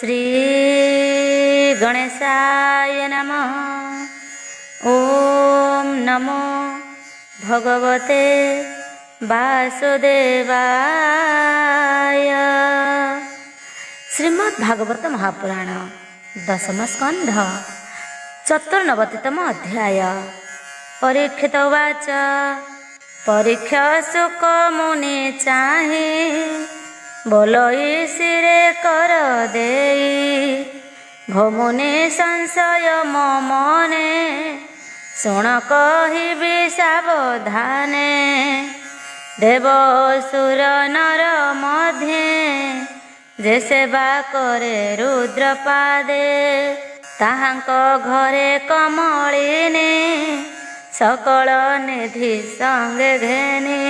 श्री गणेशाय नमः। ओम नमो भगवते वासुदेवाय। श्रीमद्भागवत महापुराण दशम स्कंध चतुर्नवतितम अध्याय। परीक्षित उवाच परीक्षा सुख मुनि चाहे बोलई सिरे कर देई भमुनि संशय मने शुण कहिबि सावधाने देव सुर नर मध्ये जे सेवा करे रुद्रपादे ताहांक घरे कमलिनी सकल निधि संगे घेनी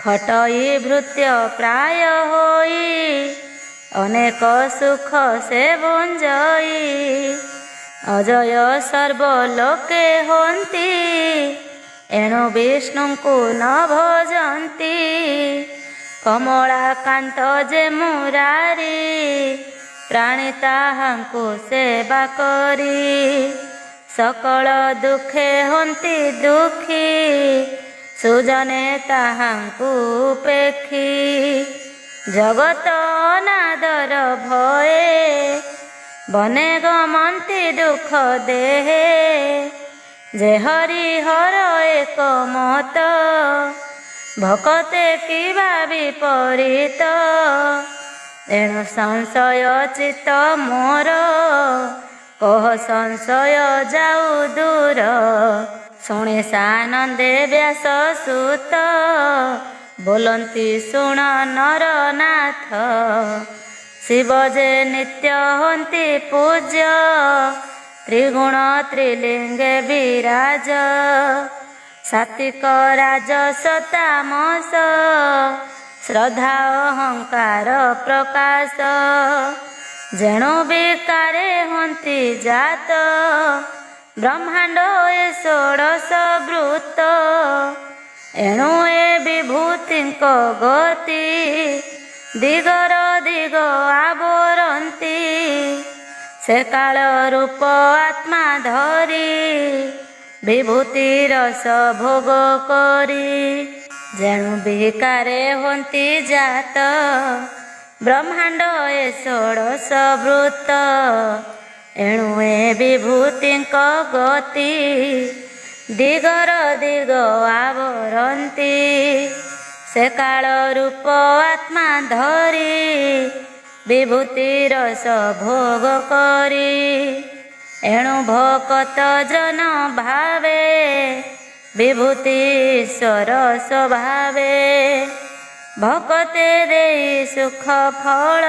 खटई भृत्य प्राय होई अनेक सुख से भुंजई अजय सर्वलोके होंती एणु विष्णु को न भजंती कमला कांत जे मुरारी प्राणी ताहांकु सेवा करी सकल दुखे होंती दुखी सुजने ताहांकु पेखी जगत अनादर भये बने गमंती दुख देहे जे हरिहर एक मत भकते किबा विपरीत एणु संशय चित्त मोर कह संशय जाऊ दूर शुणे सानंदे व्यास सुत बोलंती शुण नरनाथ शिव जे नित्य हंती पूज्य त्रिगुण त्रिलिंगे विराज सात्विक राजस तामस श्रद्धा अहंकार प्रकाश जेणु विकारे हंती जात ब्रह्मांड ए षोडश वृत्त एणु ए विभूति गति दिगर दिग आवरंती से काल रूप आत्मा धरी विभूति रस भोग करी जेणु विकारे हंती जात ब्रह्मांड ए षोडश वृत्त एणु ए विभूति गति दिगर दिग आवरंती से काल रूप आत्मा धरी विभूति रस भोग करी एणु भकत जन भावे विभूतीश्वर स्वभावे भकते देई सुख फल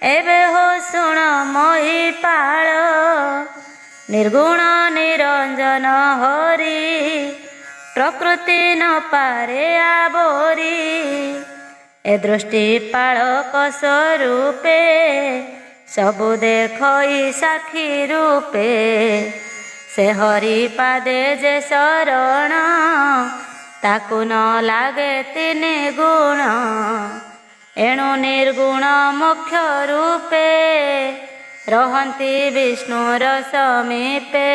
एबे हो शुण महिपाल निर्गुण निरंजन हरि प्रकृति न पारे आवरी ए दृष्टि पालक स्वरूपे सबु देखई साक्षी रूपे से हरि पादे जे शरण ताकु न लागे तिनि गुण एणु निर्गुण मुख्य रूपे रहंती विष्णुर समीपे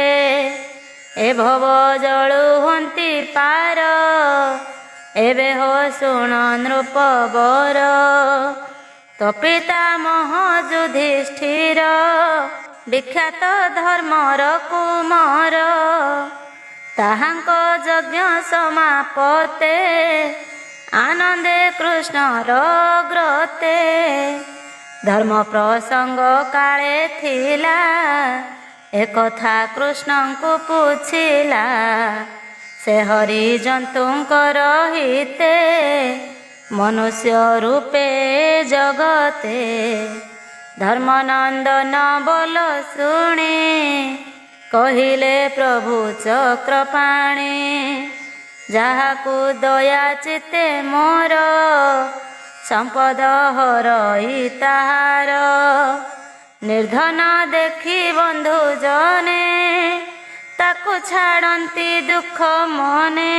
ए भव जळु हंती पार एबे हो शुण नृप बर तो पितामह युधिष्ठिर विख्यात धर्मर कुमार ताहांक यज्ञ समापते आनंदे कृष्णर ग्रते धर्म प्रसंग काले थिला एक कथा कृष्ण को पूछिला से हरि जंतुंकर हिते मनुष्य रूपे जगते धर्मनंदन बोल शुणे कहिले प्रभु चक्रपाणी जाहाकु दया चिते मोर संपद हरई ताहार निर्धन देखी बंधु जने ताकु छाड़ती दुख मने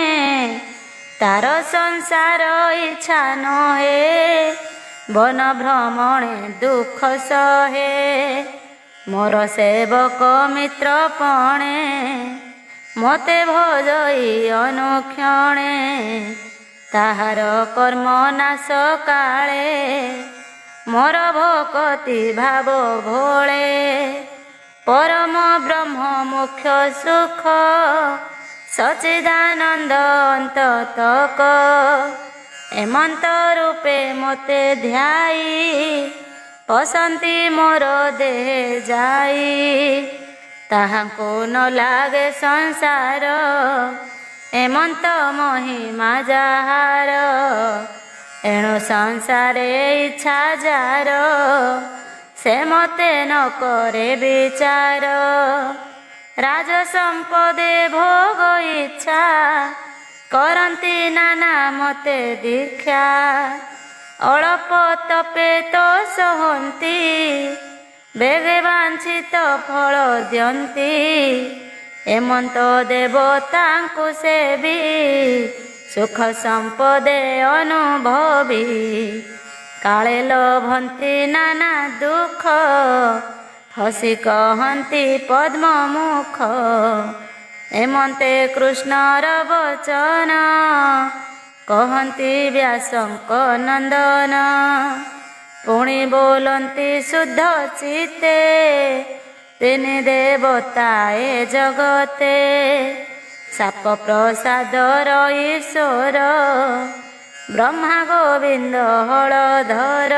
तार संसार इच्छा नहे ବନ ଭ୍ରମଣେ ଦୁଃଖ ସହେ। ମୋର ସେବକ ମିତ୍ର ପଣେ ମୋତେ ଭଜଇ ଅନୁକ୍ଷଣେ। ତାହାର କର୍ମ ନାଶ କାଳେ ମୋର ଭକତି ଭାବ ଭୋଳେ। ପରମ ବ୍ରହ୍ମ ମୁଖ୍ୟ ସୁଖ ସଚିଦାନନ୍ଦ ଅନ୍ତତକ। ଏମନ୍ତ ରୂପେ ମୋତେ ଧ୍ୟାଇ ପଶନ୍ତି ମୋର ଦେହେ ଯାଇ। ତାହାଙ୍କୁ ନ ଲାଗେ ସଂସାର ଏମନ୍ତ ମହିମା ଯାହାର। ଏଣୁ ସଂସାରେ ଇଚ୍ଛା ଯାର ସେ ମୋତେ ନ କରେ ବିଚାର। ରାଜ ସମ୍ପଦେ ଭୋଗ ଇଚ୍ଛା କରନ୍ତି ନାନା ମୋତେ ଦୀକ୍ଷା। ଅଳପ ତପେ ତ ସହନ୍ତି ବେଗେ ବାଞ୍ଛିତ ଫଳ ଦିଅନ୍ତି। ଏମନ୍ତ ଦେବତାଙ୍କୁ ସେବି ସୁଖ ସମ୍ପଦେ ଅନୁଭବୀ। କାଳେ ଲୋଭନ୍ତି ନାନା ଦୁଃଖ ହସି କହନ୍ତି ପଦ୍ମମୁଖ। ଏମନ୍ତେ କୃଷ୍ଣର ବଚନ କହନ୍ତି ବ୍ୟାସଙ୍କ ନନ୍ଦନ। ପୁଣି ବୋଲନ୍ତି ଶୁଦ୍ଧ ଚିତ୍ତେ ତିନି ଦେବତା ଏ ଜଗତେ। ସାପ ପ୍ରସାଦର ଈଶ୍ୱର ବ୍ରହ୍ମା ଗୋବିନ୍ଦ ହଳଧର।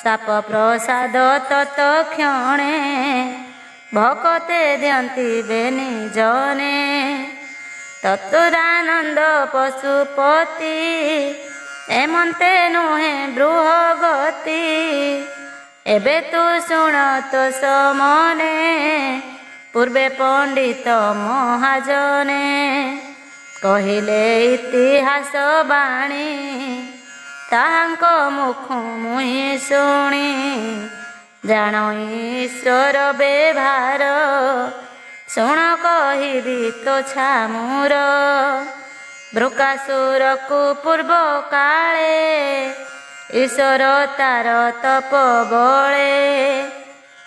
ସାପ ପ୍ରସାଦ ତତକ୍ଷଣେ ଭକତେ ଦିଅନ୍ତି ବେନି ଜନେ। ତତୁରାନନ୍ଦ ପଶୁପତି ଏମନ୍ତେ ନୁହେଁ ବୃହଗତି। ଏବେ ତୁ ଶୁଣ ତୋ ସମନେ ପୂର୍ବେ ପଣ୍ଡିତ ମହାଜନେ। କହିଲେ ଇତିହାସ ବାଣୀ ତାହାଙ୍କ ମୁଖ ମୁହିଁ ଶୁଣି। ଜାଣ ଈଶ୍ୱର ବ୍ୟବହାର ଶୁଣ କହିବି ତୋ ଛାମୁର। ବୃକାସୁରକୁ ପୂର୍ବ କାଳେ ଈଶ୍ୱର ତାର ତପ ବଳେ।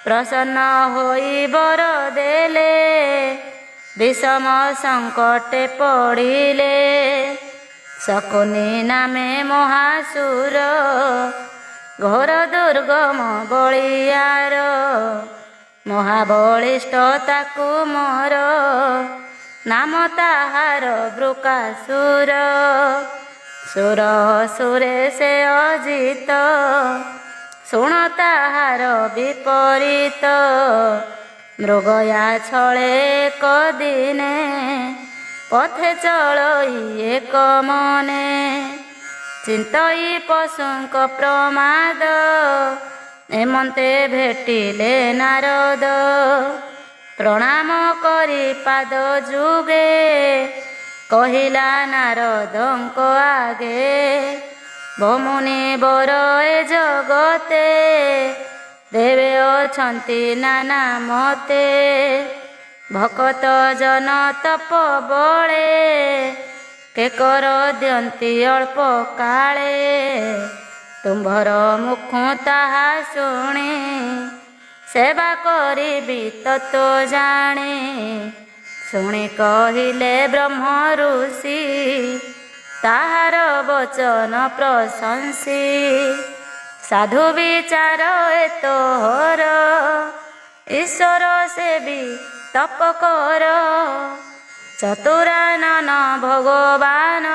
ପ୍ରସନ୍ନ ହୋଇ ବର ଦେଲେ ବିଷମ ସଙ୍କଟେ ପଡ଼ିଲେ। ଶକୁନି ନାମେ ମହାସୁର ଘୋର ଦୁର୍ଗମ ବଳିୟାର। ମହାବଳିଷ୍ଠ ତାକୁ ମୋର ନାମ ତାହାର ବୃକାସୁର। ସୁର ସୁରେ ସେ ଅଜିତ ଶୁଣ ତାହାର ବିପରୀତ। ମୃଗୟା ଛଳେ ଏକ ଦିନେ ପଥେ ଚଳଇ ଏକ ମନେ। ଚିନ୍ତଇ ପଶୁଙ୍କ ପ୍ରମାଦ ଏମନ୍ତେ ଭେଟିଲେ ନାରଦ। ପ୍ରଣାମ କରି ପାଦ ଯୁଗେ କହିଲା ନାରଦଙ୍କ ଆଗେ। ଭମୁନି ବର ଏ ଜଗତେ ଦେବେ ଅଛନ୍ତି ନାନା ମତେ। ଭକତ ଜନ ତପ ବଳେ କେକର ଦିଅନ୍ତି ଅଳ୍ପ କାଳେ। ତୁମ୍ଭର ମୁଖ ତାହା ଶୁଣି ସେବା କରିବି ତତ୍ଵ ଜାଣି। ଶୁଣି କହିଲେ ବ୍ରହ୍ମ ଋଷି ତାହାର ବଚନ ପ୍ରଶଂସୀ। ସାଧୁ ବିଚାର ଏ ତୋର ଈଶ୍ୱର ସେବି ତପ କର। ଚତୁରାନନ ଭଗବାନ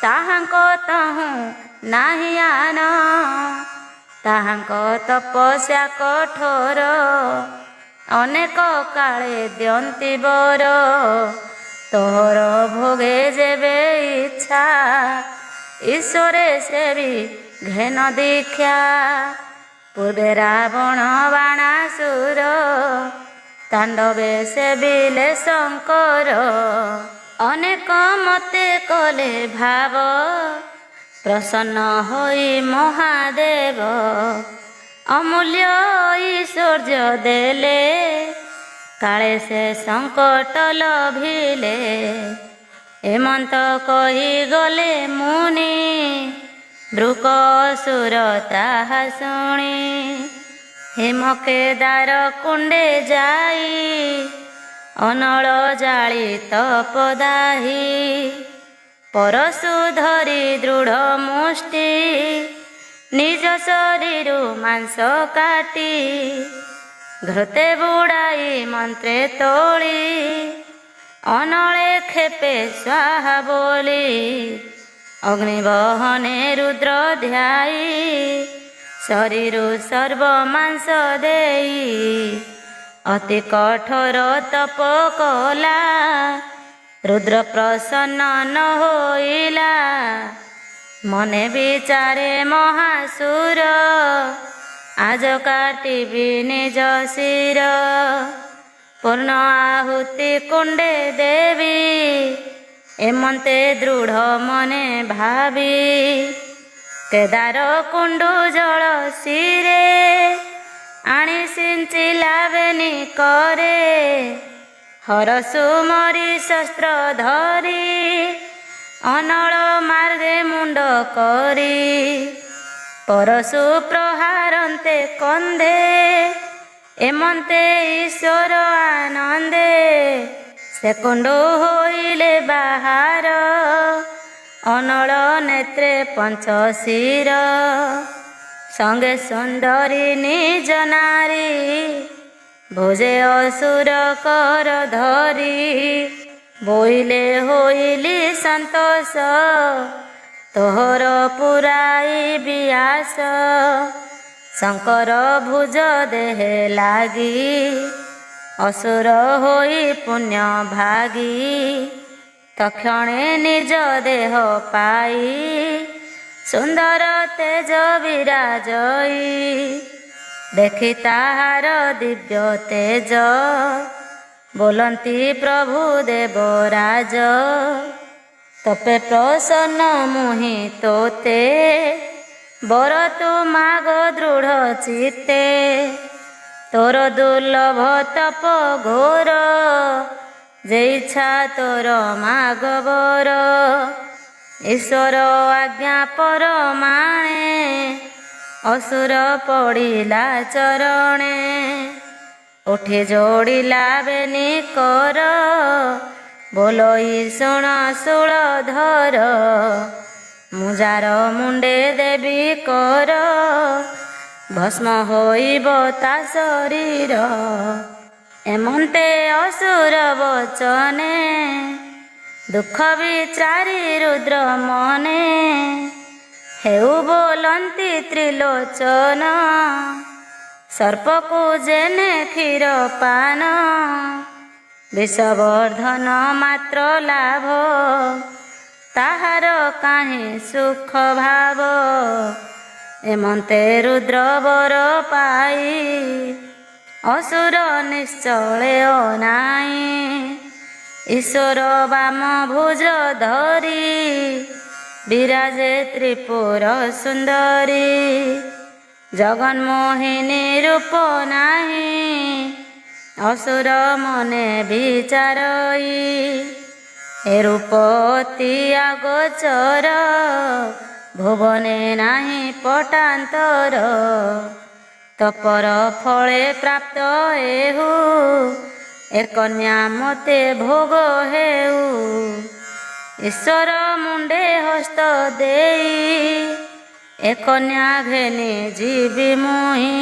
ତାହାଙ୍କ ତହୁଁ ନାହିଁ ଆନ। ତାହାଙ୍କ ତପସ୍ୟା କଠୋର ଅନେକ କାଳେ ଦିଅନ୍ତି ବର। ତୋର ଭୋଗେ ଯେବେ ଇଚ୍ଛା ଈଶ୍ୱରେ ସେବି ଘେନ ଦୀକ୍ଷା। ପୂର୍ବେ ରାବଣ ବାଣାସୁର ତାଣ୍ଡବେ ସେବିଲେ ଶଙ୍କର। ଅନେକ ମତେ କଲେ ଭାବ ପ୍ରସନ୍ନ ହୋଇ ମହାଦେବ। ଅମୂଲ୍ୟ ଐଶ୍ୱର୍ଯ୍ୟ ଦେଲେ କାଳେ ସେ ସଙ୍କଟ ଲଭିଲେ। ଏମନ୍ତ କହି ଗଲେ ମୁନି ବୃକସୁର ତାହା ଶୁଣି ହିମକେଦାର କୁଣ୍ଡେ ଯାଇ ଅନଳ ଜାଳି ତପଦାହି ପରଶୁ ଧରି ଦୃଢ଼ ମୁଷ୍ଟି ନିଜ ଶରୀରୁ ମାଂସ କାଟି ଘୃତେ ବୁଡ଼ାଇ ମନ୍ତ୍ରେ ତୋଳି ଅନଳେ ଖେପେ ସ୍ୱାହା ବୋଲି ଅଗ୍ନିବହନେ ରୁଦ୍ର ଧ୍ୟାଇ ଶରୀରୁ ସର୍ବ ମାଂସ ଦେଇ ଅତି କଠୋର ତପ କଲା ରୁଦ୍ର ପ୍ରସନ୍ନ ନ ହୋଇଲା ମନେ ବିଚାରେ ମହାସୁର ଆଜ କାଟିବି ନିଜ ଶିର ପୂର୍ଣ୍ଣ ଆହୁତି କୁଣ୍ଡେ ଦେବି ଏମନ୍ତେ ଦୃଢ଼ ମନେ ଭାବି କେଦାର କୁଣ୍ଡୁ ଜଳ ଶିରେ ଆଣି ସିଞ୍ଚିଲା ବେନି କରେ ହରସୁ ମରି ଶସ୍ତ୍ର ଧରି ଅନଳ ମାର୍ଗେ ମୁଣ୍ଡ କରି ପରଶୁ ପ୍ରହାରନ୍ତେ କନ୍ଧେ ଏମନ୍ତେ ଈଶ୍ୱର ଆନନ୍ଦେ ସେ କୁଣ୍ଡୁ ହୋଇଲେ ବାହାର ଅନଳ ନେତ୍ରେ ପଞ୍ଚଶିର ସଙ୍ଗେ ସୁନ୍ଦରୀ ନିଜ ନାରୀ ଭୋଜେ ଅସୁର କର ଧରି ବୋଇଲେ ହୋଇଲି ସନ୍ତୋଷ ତୋହର ପୁରାଇ ବିଆସ ଶଙ୍କର ଭୁଜ ଦେହେ ଲାଗି ଅସୁର ହୋଇ ପୁଣ୍ୟ ଭାଗି ତକ୍ଷଣେ ନିଜ ଦେହ ପାଇ ସୁନ୍ଦର ତେଜ ବିରାଜଇ ଦେଖି ତାହାର ଦିବ୍ୟ ତେଜ ବୋଲନ୍ତି ପ୍ରଭୁ ଦେବରାଜ ତପେ ପ୍ରସନ୍ନ ମୁହିଁ ତୋତେ ବର ତୁ ମାଗ ଦୃଢ଼ ଚିତ୍ତେ ତୋର ଦୁର୍ଲଭ ତପ ଘୋର ଯେ ଇଚ୍ଛା ତୋର ମାଗ ବର ଈଶ୍ୱର ଆଜ୍ଞା ପରମାଣେ ଅସୁର ପଡ଼ିଲା ଚରଣେ ଉଠି ଯୋଡ଼ିଲା ବେନି କର ବୋଲଇ ଶୁଣ ଶୂଳଧର ମୁଁ ଯାର ମୁଣ୍ଡେ ଦେବି କର ଭସ୍ମ ହୋଇବ ତା ଶରୀର ଏମନ୍ତେ ଅସୁର ବଚନେ ଦୁଃଖ ବିଚାରି ରୁଦ୍ର ମନେ ହେଉ ବୋଲନ୍ତି ତ୍ରିଲୋଚନ ସର୍ପକୁ ଯେନେ କ୍ଷୀର ପାନ ବିଷବର୍ଦ୍ଧନ ମାତ୍ର ଲାଭ ତାହାର କାହିଁ ସୁଖ ଭାବ ଏମନ୍ତେ ରୁଦ୍ର ବର ପାଇ ଅସୁର ନିଶ୍ଚଳେ ଅନାଇ ଈଶ୍ୱର ବାମ ଭୁଜ ଧରି ବିରାଜେ ତ୍ରିପୁର ସୁନ୍ଦରୀ ଜଗନ୍ମୋହିନୀ ରୂପ ନାହିଁ ଅସୁର ମନେ ବିଚାରଇ ଏ ରୂପ ଅତି ଆଗୋଚର ଭୁବନେ ନାହିଁ ପଟାନ୍ତର ତପର ଫଳେ ପ୍ରାପ୍ତ ଏହୁ ଏ କନ୍ୟା ମୋତେ ଭୋଗ ହେଉ ଈଶ୍ୱର ମୁଣ୍ଡେ ହସ୍ତ ଦେଇ ଏ କନ୍ୟା ଘେନି ଯିବି ମୁହିଁ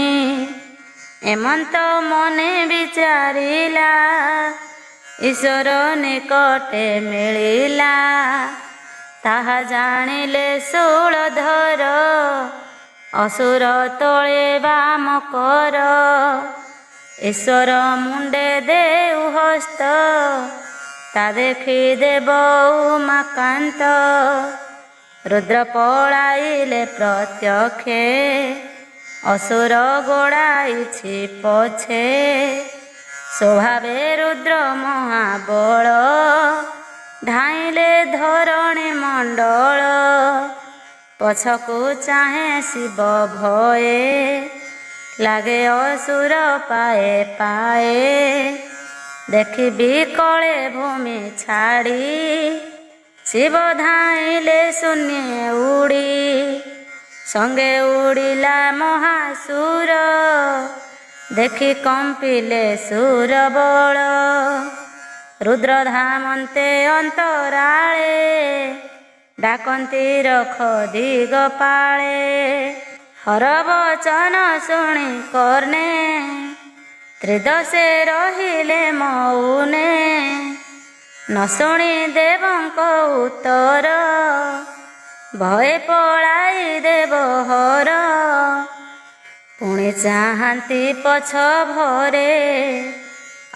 ଏମନ୍ତ ମନେ ବିଚାରିଲା ଈଶ୍ୱର ନିକଟେ ମିଳିଲା ତାହା ଜାଣିଲେ ଶୂଳଧର ଅସୁର ତଳେ ବାମ କର ଈଶ୍ୱର ମୁଣ୍ଡେ ଦେଉ ହସ୍ତ ତା ଦେଖି ଦେବ ଉମାକାନ୍ତ ରୁଦ୍ର ପଳାଇଲେ ପ୍ରତ୍ୟକ୍ଷେ ଅସୁର ଗୋଡ଼ାଇଛି ପଛେ ସ୍ୱଭାବେ ରୁଦ୍ର ମହାବଳ ଧାଇଁଲେ ଧରଣୀ ମଣ୍ଡଳ ପଛକୁ ଚାହେଁ ଶିବ ଭୟେ ଲାଗେ ଅସୁର ପାଏ ପାଏ ଦେଖିବି କଳେ ଭୂମି ଛାଡ଼ି ଶିବ ଧାଇଁଲେ ଶୂନ୍ୟ ଉଡ଼ି ସଙ୍ଗେ ଉଡ଼ିଲା ମହାସୁର, ଦେଖି କମ୍ପିଲେ ସୁର ବଳ। ରୁଦ୍ର ଧାମନ୍ତେ ଅନ୍ତରାଳେ, ଡାକନ୍ତି ରଖ ଦିଗପାଳେ। ହର ବଚନ ଶୁଣି କର୍ଣ୍ଣେ, ତ୍ରିଦଶେ ରହିଲେ ମଉନେ। ନ ଶୁଣି ଦେବଙ୍କ ଉତ୍ତର, ଭୟ ପଳାଇ ଦେବ ହର। ପୁଣି ଚାହାନ୍ତି ପଛ ଭରେ,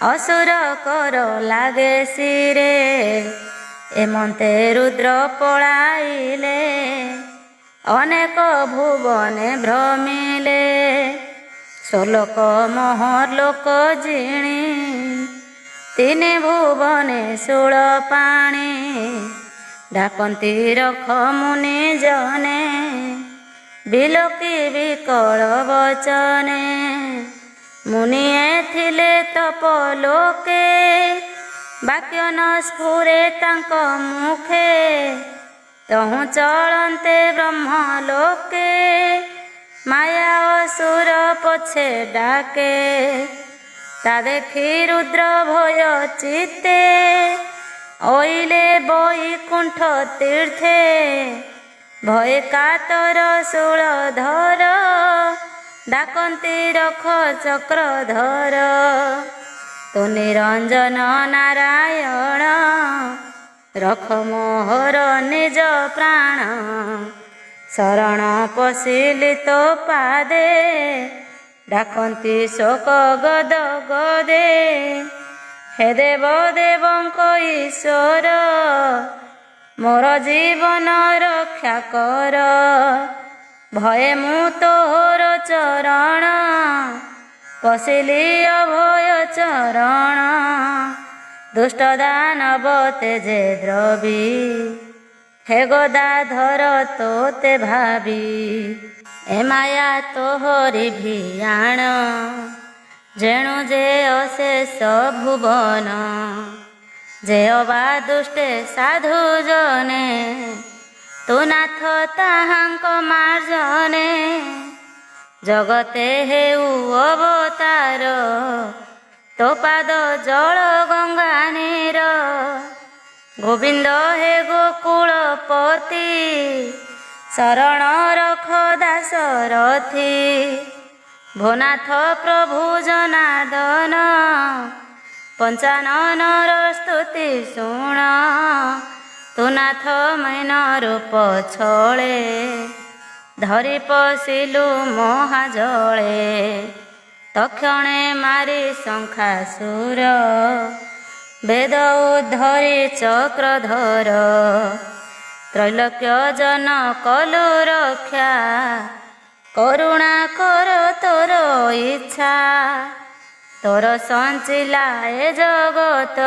ଅସୁର କର ଲାଗେ ଶିରେ। ଏମନ୍ତେ ରୁଦ୍ର ପଳାଇଲେ, ଅନେକ ଭୁବନେ ଭ୍ରମିଲେ। ଷୋଲୋକ ମହର୍ଲୋକ ଜିଣି, ତିନି ଭୁବନେ 16 ପାଣି। ଡାକନ୍ତି ରଖ ମୁନି ଜନେ, ବିଲୋକି ବିକଳ ବଚନେ। ମୁନିଏ ଥିଲେ ତପଲୋକେ, ବାକ୍ୟ ନ ସ୍ଫୁରେ ତାଙ୍କ ମୁଖେ। ତହୁଁ ଚଳନ୍ତେ ବ୍ରହ୍ମଲୋକେ, ମାୟା ଅସୁର ପଛେ ଡାକେ। ତା ଦେଖି ରୁଦ୍ର ଭୟ ଚିତ୍ତେ, ଅଇଲେ ବୈକୁଣ୍ଠ ତୀର୍ଥେ। ଭୟ କାତର ଶୂଳଧର, ଡାକନ୍ତି ରଖ ଚକ୍ରଧର। ତୁ ନିରଞ୍ଜନ ନାରାୟଣ, ରଖ ମୋହର ନିଜ ପ୍ରାଣ। ଶରଣ ପଶିଲି ତୋ ପାଦେ, ଡାକନ୍ତି ଶୋକ ଗଦ ଗଦେ। ହେ ଦେବ ଦେବଙ୍କ ଈଶ୍ୱର, ମୋର ଜୀବନ ରକ୍ଷା କର। ଭୟେ ମୁଁ ତୋର ଚରଣ, ପଶିଲି ଅଭୟ ଚରଣ। ଦୁଷ୍ଟ ଦାନବ ତେଜେ ଦ୍ରବି, ହେ ଗଦାଧର ତୋତେ ଭାବି। ଏ ମାୟା ତୋହରି ଭିଆଣ, ଯେଣୁ ଯେ ଅଶେଷ ଭୁବନ। ଯେ ଅବା ଦୁଷ୍ଟେ ସାଧୁ ଜନେ, ତୁ ନାଥ ତାହାଙ୍କ ମାର୍ଜନେ। ଜଗତେ ହେଉ ଅବତାର, ତୋ ପାଦ ଜଳ ଗଙ୍ଗା ନୀର। ଗୋବିନ୍ଦ ହେ ଗୋକୁଳପତି, ଶରଣ ରଖ ଦାଶରଥି। ଭୋନାଥ ପ୍ରଭୁ ଜନାର୍ଦ୍ଦନ, ପଞ୍ଚାନନର ସ୍ତୁତି ଶୁଣ। ତୁ ନାଥ ମୈନ ରୂପ ଛଳେ, ଧରି ପଶିଲୁ ମହାଜଳେ। ତକ୍ଷଣେ ମାରି ଶଙ୍ଖାସୁର, ବେଦ ଉଦ୍ଧରି ଚକ୍ରଧର। ତ୍ରୈଲୋକ୍ୟ ଜନ କଲୁ ରକ୍ଷା, କରୁଣା କର ତୋର ଇଚ୍ଛା। ତୋର ସଞ୍ଚିଲା ଏ ଜଗତ,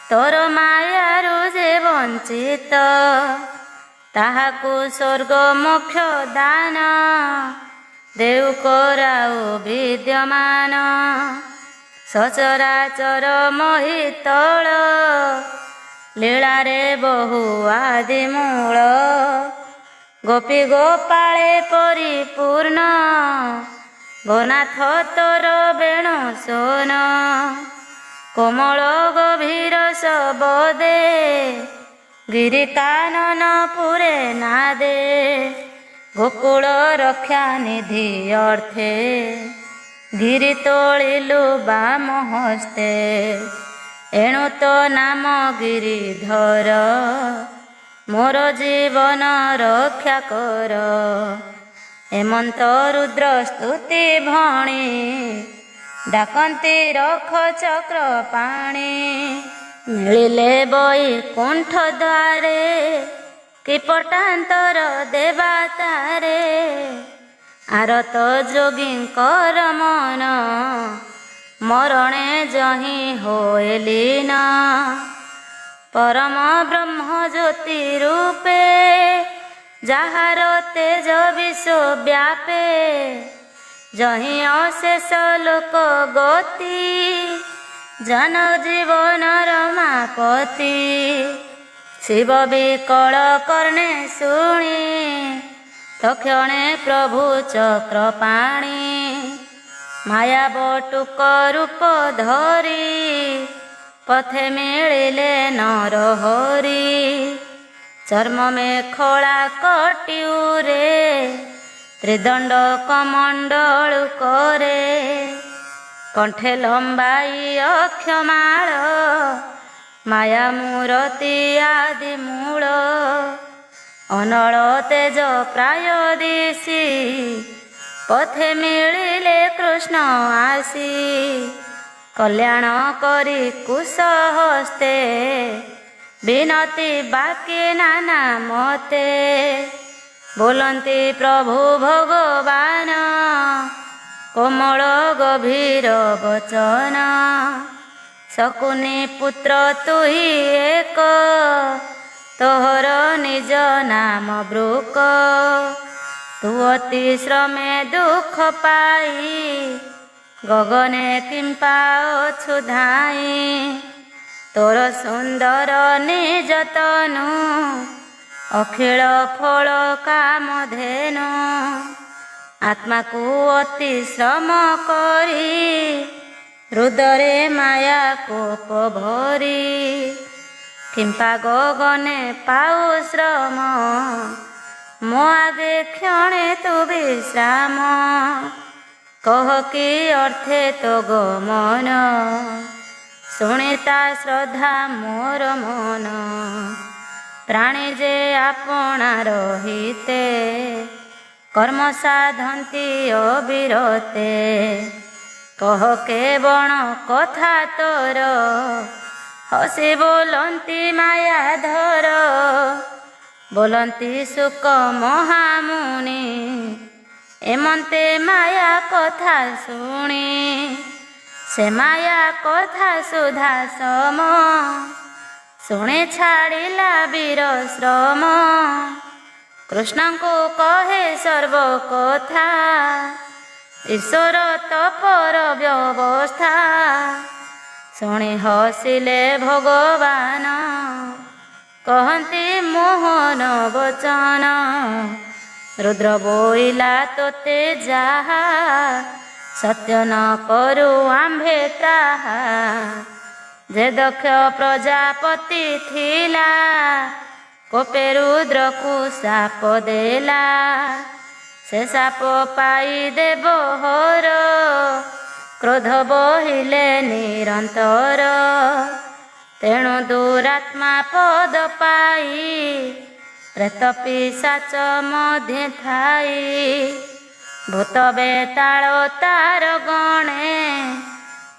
ତୋର ମାୟାରୁ ଯେ ବଞ୍ଚିତ। ତାହାକୁ ସ୍ୱର୍ଗ ମୋକ୍ଷ ଦାନ, ଦେଉ କରାଉ ବିଦ୍ୟମାନ। ସଚରାଚର ମହିତଳ, ଲୀଳାରେ ବହୁ ଆଦିମୂଳ। ଗୋପୀ ଗୋପାଳେ ପରିପୂର୍ଣ୍ଣ, ଗୋନାଥ ତୋର ବେଣୁ ସୋନ। କୋମଳ ଗଭୀର ଶବଦେ, ଗିରି କାନନ ପୁରେ ନାଦେ। ଗୋକୁଳ ରକ୍ଷା ନିଧି ଅର୍ଥେ, ଗିରି ତୋଳିଲୁ ବାମ ହସ୍ତେ। ଏଣୁ ତୋ ନାମ ଗିରିଧର, ମୋର ଜୀବନ ରକ୍ଷା କର। ହେମନ୍ତ ରୁଦ୍ର ସ୍ତୁତି ଭଣି, ଡାକନ୍ତି ରଖ ଚକ୍ର ପାଣି। ମିଳିଲେ ବୈକୁଣ୍ଠ ଦ୍ୱାରେ, କି ପଟାନ୍ତର ଦେବା ତାରେ। ଆରତ ଯୋଗୀଙ୍କର ମନ, ମରଣେ ଯହିଁ ହୋଇଲିନ। ପରମ ବ୍ରହ୍ମ ଜ୍ୟୋତି ରୂପେ, ଯାହାର ତେଜ ବିଶ୍ୱ ବ୍ୟାପେ। ଯହିଁ ଅଶେଷ ଲୋକ ଗତି, ଜନ ଜୀବନର ମାପତି। ଶିବ ବିକଳ କର୍ଣ୍ଣେ ଶୁଣି, ତକ୍ଷଣେ ପ୍ରଭୁ ଚକ୍ର ପାଣି ମାୟା ବଟୁକ ରୂପ ଧରି ପଥେ ମିଳିଲେ ନର ହରି। ଚର୍ମ ମେଖଳା କଟିଉରେ ତ୍ରିଦଣ୍ଡ କମଣ୍ଡଳୁ କରେ କଣ୍ଠେ ଲମ୍ବାଇ ଅକ୍ଷମାଳ ମାୟା ମୂରତି ଆଦି ମୂଳ। ଅନଳ ତେଜ ପ୍ରାୟ ଦିଶି ପଥେ ମିଳିଲେ କୃଷ୍ଣ ଆସି। କଲ୍ୟାଣ କରି କୁଶ ହସ୍ତେ ବିନତି ବାକି ନାନା ମତେ। ବୋଲନ୍ତି ପ୍ରଭୁ ଭଗବାନ କୋମଳ ଗଭୀର ବଚନ। ଶକୁନି ପୁତ୍ର ତୁହି ଏକ ତୋହର ନିଜ ନାମ ବୃକ। ତୁ ଅତି ଶ୍ରମେ ଦୁଃଖ ପାଇ ଗଗନେ କିମ୍ପା ଅଛୁ ଧାଇ। ତୋର ସୁନ୍ଦର ନିଜ ତନୁ ଅଖିଳ ଫଳ କାମଧେନୁ। ଆତ୍ମାକୁ ଅତି ଶ୍ରମ କରି ହୃଦୟରେ ମାୟା କୋପ ଭରି। କିମ୍ପା ଗଗନେ ପାଉ ଶ୍ରମ ମୋ ଆଗେ କ୍ଷଣେ ତୁ ବିଶ୍ରାମ। କହ କି ଅର୍ଥେ ତୋ ଗମନ ଶୁଣିତା ଶ୍ରଦ୍ଧା ମୋର ମନ। ପ୍ରାଣୀ ଯେ ଆପଣାର ହିତେ କର୍ମ ସାଧନ୍ତି ଅବିରତେ। କହ କେବଳ କଥା ତୋର ହସି ବୋଲନ୍ତି ମାୟାଧର। ବୋଲନ୍ତି ଶୁକ ମହାମୁନି ଏମନ୍ତେ ମାୟା କଥା ଶୁଣି। ସେ ମାୟା କଥା ସୁଧା ସମ ଶୁଣି ଛାଡ଼ିଲା ବୀର ଶ୍ରମ। କୃଷ୍ଣଙ୍କୁ କହେ ସର୍ବ କଥା ଈଶ୍ୱର ତପର ବ୍ୟବସ୍ଥା। ଶୁଣି ହସିଲେ ଭଗବାନ କହନ୍ତି ମୋହନ ବଚନ। ରୁଦ୍ର ବୋଇଲା ତୋତେ ଯାହା ସତ୍ୟ ନ କରୁ ଆମ୍ଭେ ତାହା। ଯେ ଦକ୍ଷ ପ୍ରଜାପତି ଥିଲା କୋପେ ରୁଦ୍ରକୁ ସାପ ଦେଲା। ସେ ସାପ ପାଇ ଦେବ ହର କ୍ରୋଧ ବହିଲେ ନିରନ୍ତର। ତେଣୁ ଦୁରାତ୍ମା ପଦ ପାଇ ପ୍ରେତ ପିଶାଚ ମଧ୍ୟେ ଥାଇ। ଭୂତ ବେତାଳ ତାର ଗଣେ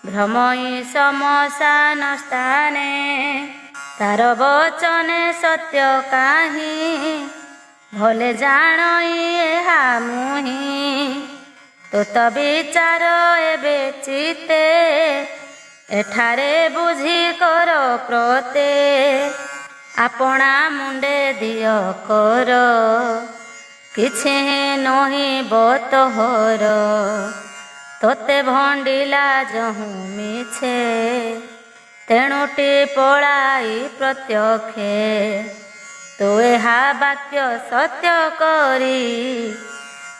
ଭ୍ରମଇ ଶ୍ମଶାନ ସ୍ଥାନେ। ତାର ବଚନେ ସତ୍ୟ କାହିଁ ଭଲେ ଜାଣଇ ଏହା ମୁହିଁ। ତୁ ତ ବିଚାର ଏବେ ଚିତେ ଏଠାରେ ବୁଝି କର ପ୍ରତେ। ଆପଣା ମୁଣ୍ଡେ ଦିଅ କର କିଛି ନହିଁ ବତହର। ତୋତେ ଭଣ୍ଡିଲା ଯହୁଁ ମିଛେ ତେଣୁଟି ପଳାଇ ପ୍ରତ୍ୟକ୍ଷେ। ତୁ ଏହା ବାକ୍ୟ ସତ୍ୟ କରି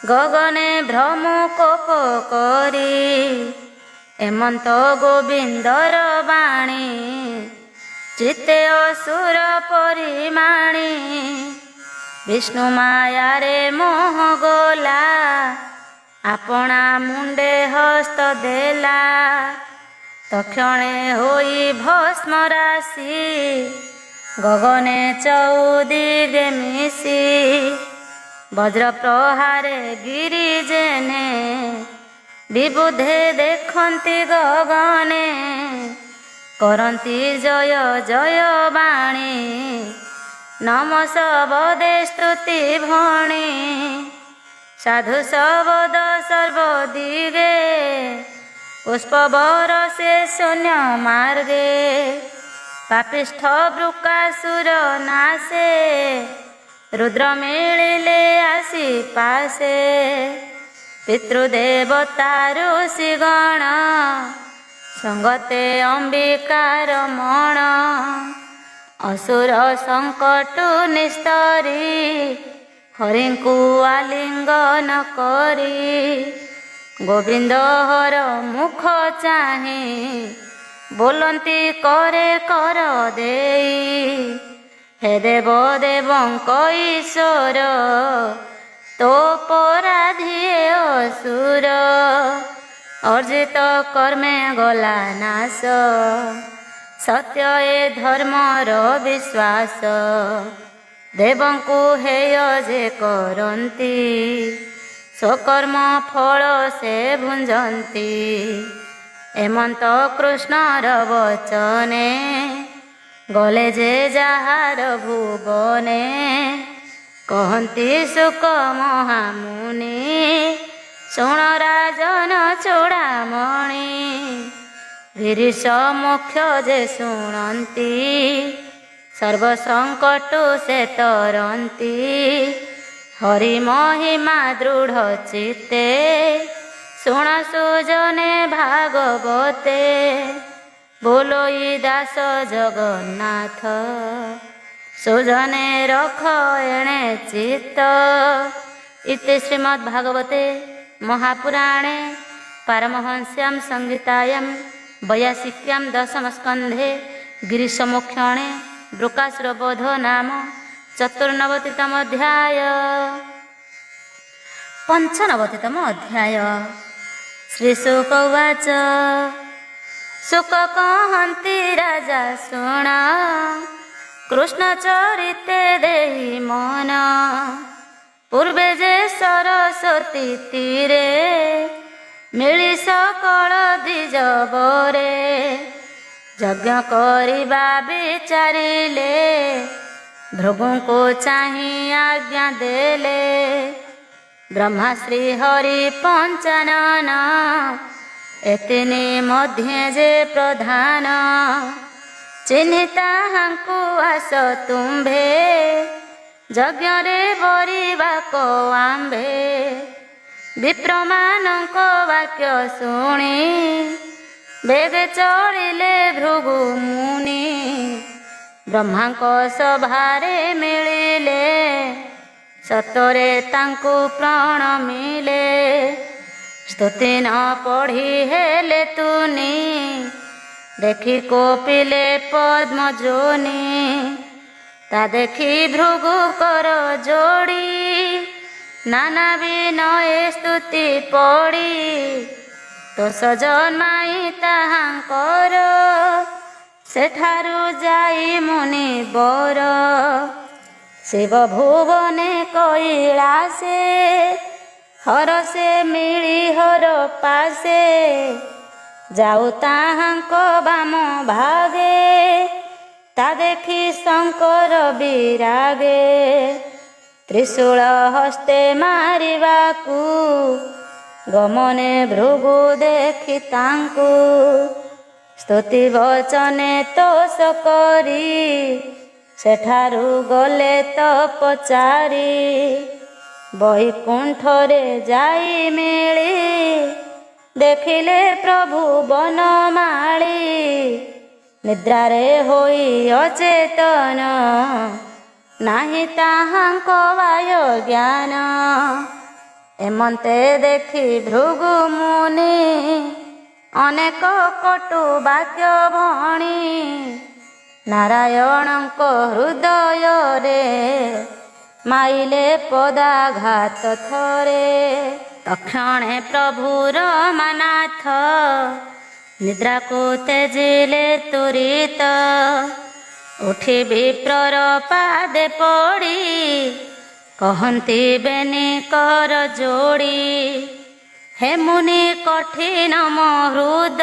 ଗଗନେ ଭ୍ରମୁ କୋପ କରି। ଏମନ୍ତ ଗୋବିନ୍ଦର ବାଣୀ ଚିତେ ଅସୁର ପରିମାଣୀ। ବିଷ୍ଣୁ ମାୟାରେ ମୋହ ଗଲା ଆପଣା ମୁଣ୍ଡେ ହସ୍ତ ଦେଲା। ତକ୍ଷଣେ ହୋଇ ଭସ୍ମ ରାଶି ଗଗନେ ଚଉଦିଗେ ମିଶି। ବଜ୍ର ପ୍ରହାରେ ଗିରି ଯେନେ ବିବୁଧେ ଦେଖନ୍ତି ଗଗନେ। କରନ୍ତି ଜୟ ଜୟ ବାଣୀ ନମ ଶବଦେ ସ୍ତୁତି ଭଣୀ। ସାଧୁ ଶବଦ ସର୍ବଦିଗେ ପୁଷ୍ପ ବରସେ ଶୂନ୍ୟ ମାର୍ଗେ। ପାପିଷ୍ଠ ବୃକାସୁର ନାଶେ ରୁଦ୍ର ମିଳିଲେ ଆସି ପାଶେ। ପିତୃଦେବତା ଋଷିଗଣ ସଙ୍ଗତେ ଅମ୍ବିକାର ମଣ। ଅସୁର ସଙ୍କଟୁ ନିସ୍ତରୀ ହରିଙ୍କୁ ଆଲିଙ୍ଗନ କରି ଗୋବିନ୍ଦ ହର ମୁଖ ଚାହିଁ ବୋଲନ୍ତି କରେ କର ଦେଇ। ହେ ଦେବ ଦେବଙ୍କ ଈଶ୍ୱର ତୋ ପରାଧିଏ ଅସୁର। ଅର୍ଜିତ କର୍ମେ ଗଲା ନାଶ ସତ୍ୟ ଏ ଧର୍ମର ବିଶ୍ୱାସ। ଦେବଙ୍କୁ ହେୟ ଯେ କରନ୍ତି ସ୍ୱକର୍ମ ଫଳ ସେ ଭୁଞ୍ଜନ୍ତି। ଏମନ୍ତ କୃଷ୍ଣର ବଚନେ ଗଲେ ଯେ ଯାହାର ଭୁବନେ। କହନ୍ତି ଶୁକ ମହାମୁନି ଶୁଣ ରାଜନ ଚୂଡ଼ାମଣି। ଗିରିଶ ମୁଖ୍ୟ ଯେ ଶୁଣନ୍ତି ସର୍ବସଙ୍କଟୁ ସେ ତରନ୍ତି। ହରି ମହିମା ଦୃଢ଼ ଚିତ୍ତେ ଶୁଣ ସୁଜନେ ଭାଗବତେ। ବୋଲୋଇ ଦାସ ଜଗନ୍ନାଥ ସୁଜନେ ରଖ ଏଣେ ଚିତ୍ତ। ଇତି ଶ୍ରୀମଦ୍ଭାଗବତେ ମହାପୁରାଣେ ପାରମହଂସ୍ୟାಂ ସଂହିତାୟାं ବୈୟାସିକ୍ୟାं ଦଶମସ୍କନ୍ଧे ଗିରିଶମୋକ୍ଷଣେ ବୃକାସୁର ବୋଧ ନାମ ଚତୁର୍ନବତିତମ ଅଧ୍ୟାୟ। ପଞ୍ଚନବତିତମ ଅଧ୍ୟାୟ। ଶ୍ରୀଶୁକ ଉବାଚ ଶୁକ କହନ୍ତି ରାଜା ଶୁଣ କୃଷ୍ଣ ଚରିତେ ଦେହି ମନ। ପୂର୍ବେ ଯେ ସରସ୍ୱତୀ ତୀରେ ମିଳି ସକଳ ଦ୍ୱିଜବରେ। ଯଜ୍ଞ କରିବା ବିଚାରିଲେ ଭୃଗୁଙ୍କୁ ଚାହିଁ ଆଜ୍ଞା ଦେଲେ। ବ୍ରହ୍ମା ଶ୍ରୀ ହରି ପଞ୍ଚାନନ ଏତିନି ମଧ୍ୟେ ଯେ ପ୍ରଧାନ। ଚିହ୍ନି ତାହାଙ୍କୁ ଆସ ତୁମ୍ଭେ ଯଜ୍ଞରେ ବରିବାକୁ ଆମ୍ଭେ। ବିପ୍ରମାନଙ୍କ ବାକ୍ୟ ଶୁଣି ବେଗେ ଚଳିଲେ ଭୃଗୁ ମୁନି। ବ୍ରହ୍ମାଙ୍କ ସଭାରେ ମିଳିଲେ ସତରେ ତାଙ୍କୁ ପ୍ରଣମିଲେ। ସ୍ତୁତି ନ ପଢ଼ି ହେଲେ ତୁନି ଦେଖି କୋପିଲେ ପଦ୍ମଯୋନି। ତା ଦେଖି ଭୃଗୁ କର ଯୋଡ଼ି ନାନା ବିନୟେ ସ୍ତୁତି ପଡ଼ି। ଦୋଷ ଜନ୍ମାଇ ତାହାଙ୍କର ସେଠାରୁ ଯାଇ ମୁନି ବର। ଶିବ ଭୁବନେ କୈଳାସେ ହରସେ ମିଳି ହର ପାଶେ। ଯାଉ ତାହାଙ୍କ ବାମ ଭାଗେ ତା ଦେଖି ଶଙ୍କର ବିରାଗେ। ତ୍ରିଶୂଳ ହସ୍ତେ ମାରିବାକୁ ଗମନେ ଭୃଗୁ ଦେଖି ତାଙ୍କୁ। ସ୍ତୁତି ବଚନେ ତୋଷ କରି ସେଠାରୁ ଗଲେ ତପଚାରି। ବୈକୁଣ୍ଠରେ ଯାଇ ମିଳି ଦେଖିଲେ ପ୍ରଭୁ ବନମାଳି। ନିଦ୍ରାରେ ହୋଇ ଅଚେତନ ନାହିଁ ତାହାଙ୍କ ବାୟ ଜ୍ଞାନ। ଏମନ୍ତେ ଦେଖି ଭୃଗୁ ମୁନି ଅନେକ କଟୁ ବାକ୍ୟ ଭଣି। ନାରାୟଣଙ୍କ ହୃଦୟରେ ମାଇଲେ ପଦାଘାତ ଥରେ। ତକ୍ଷଣେ ପ୍ରଭୁ ରମାନାଥ ନିଦ୍ରାକୁ ତେଜିଲେ ତୁରିତ। ଉଠି ବିପ୍ରର ପାଦେ ପଡ଼ି କହନ୍ତି ବେନି କର ଯୋଡ଼ି। ହେ ମୁନି କଠିନ ମୋ ହୃଦ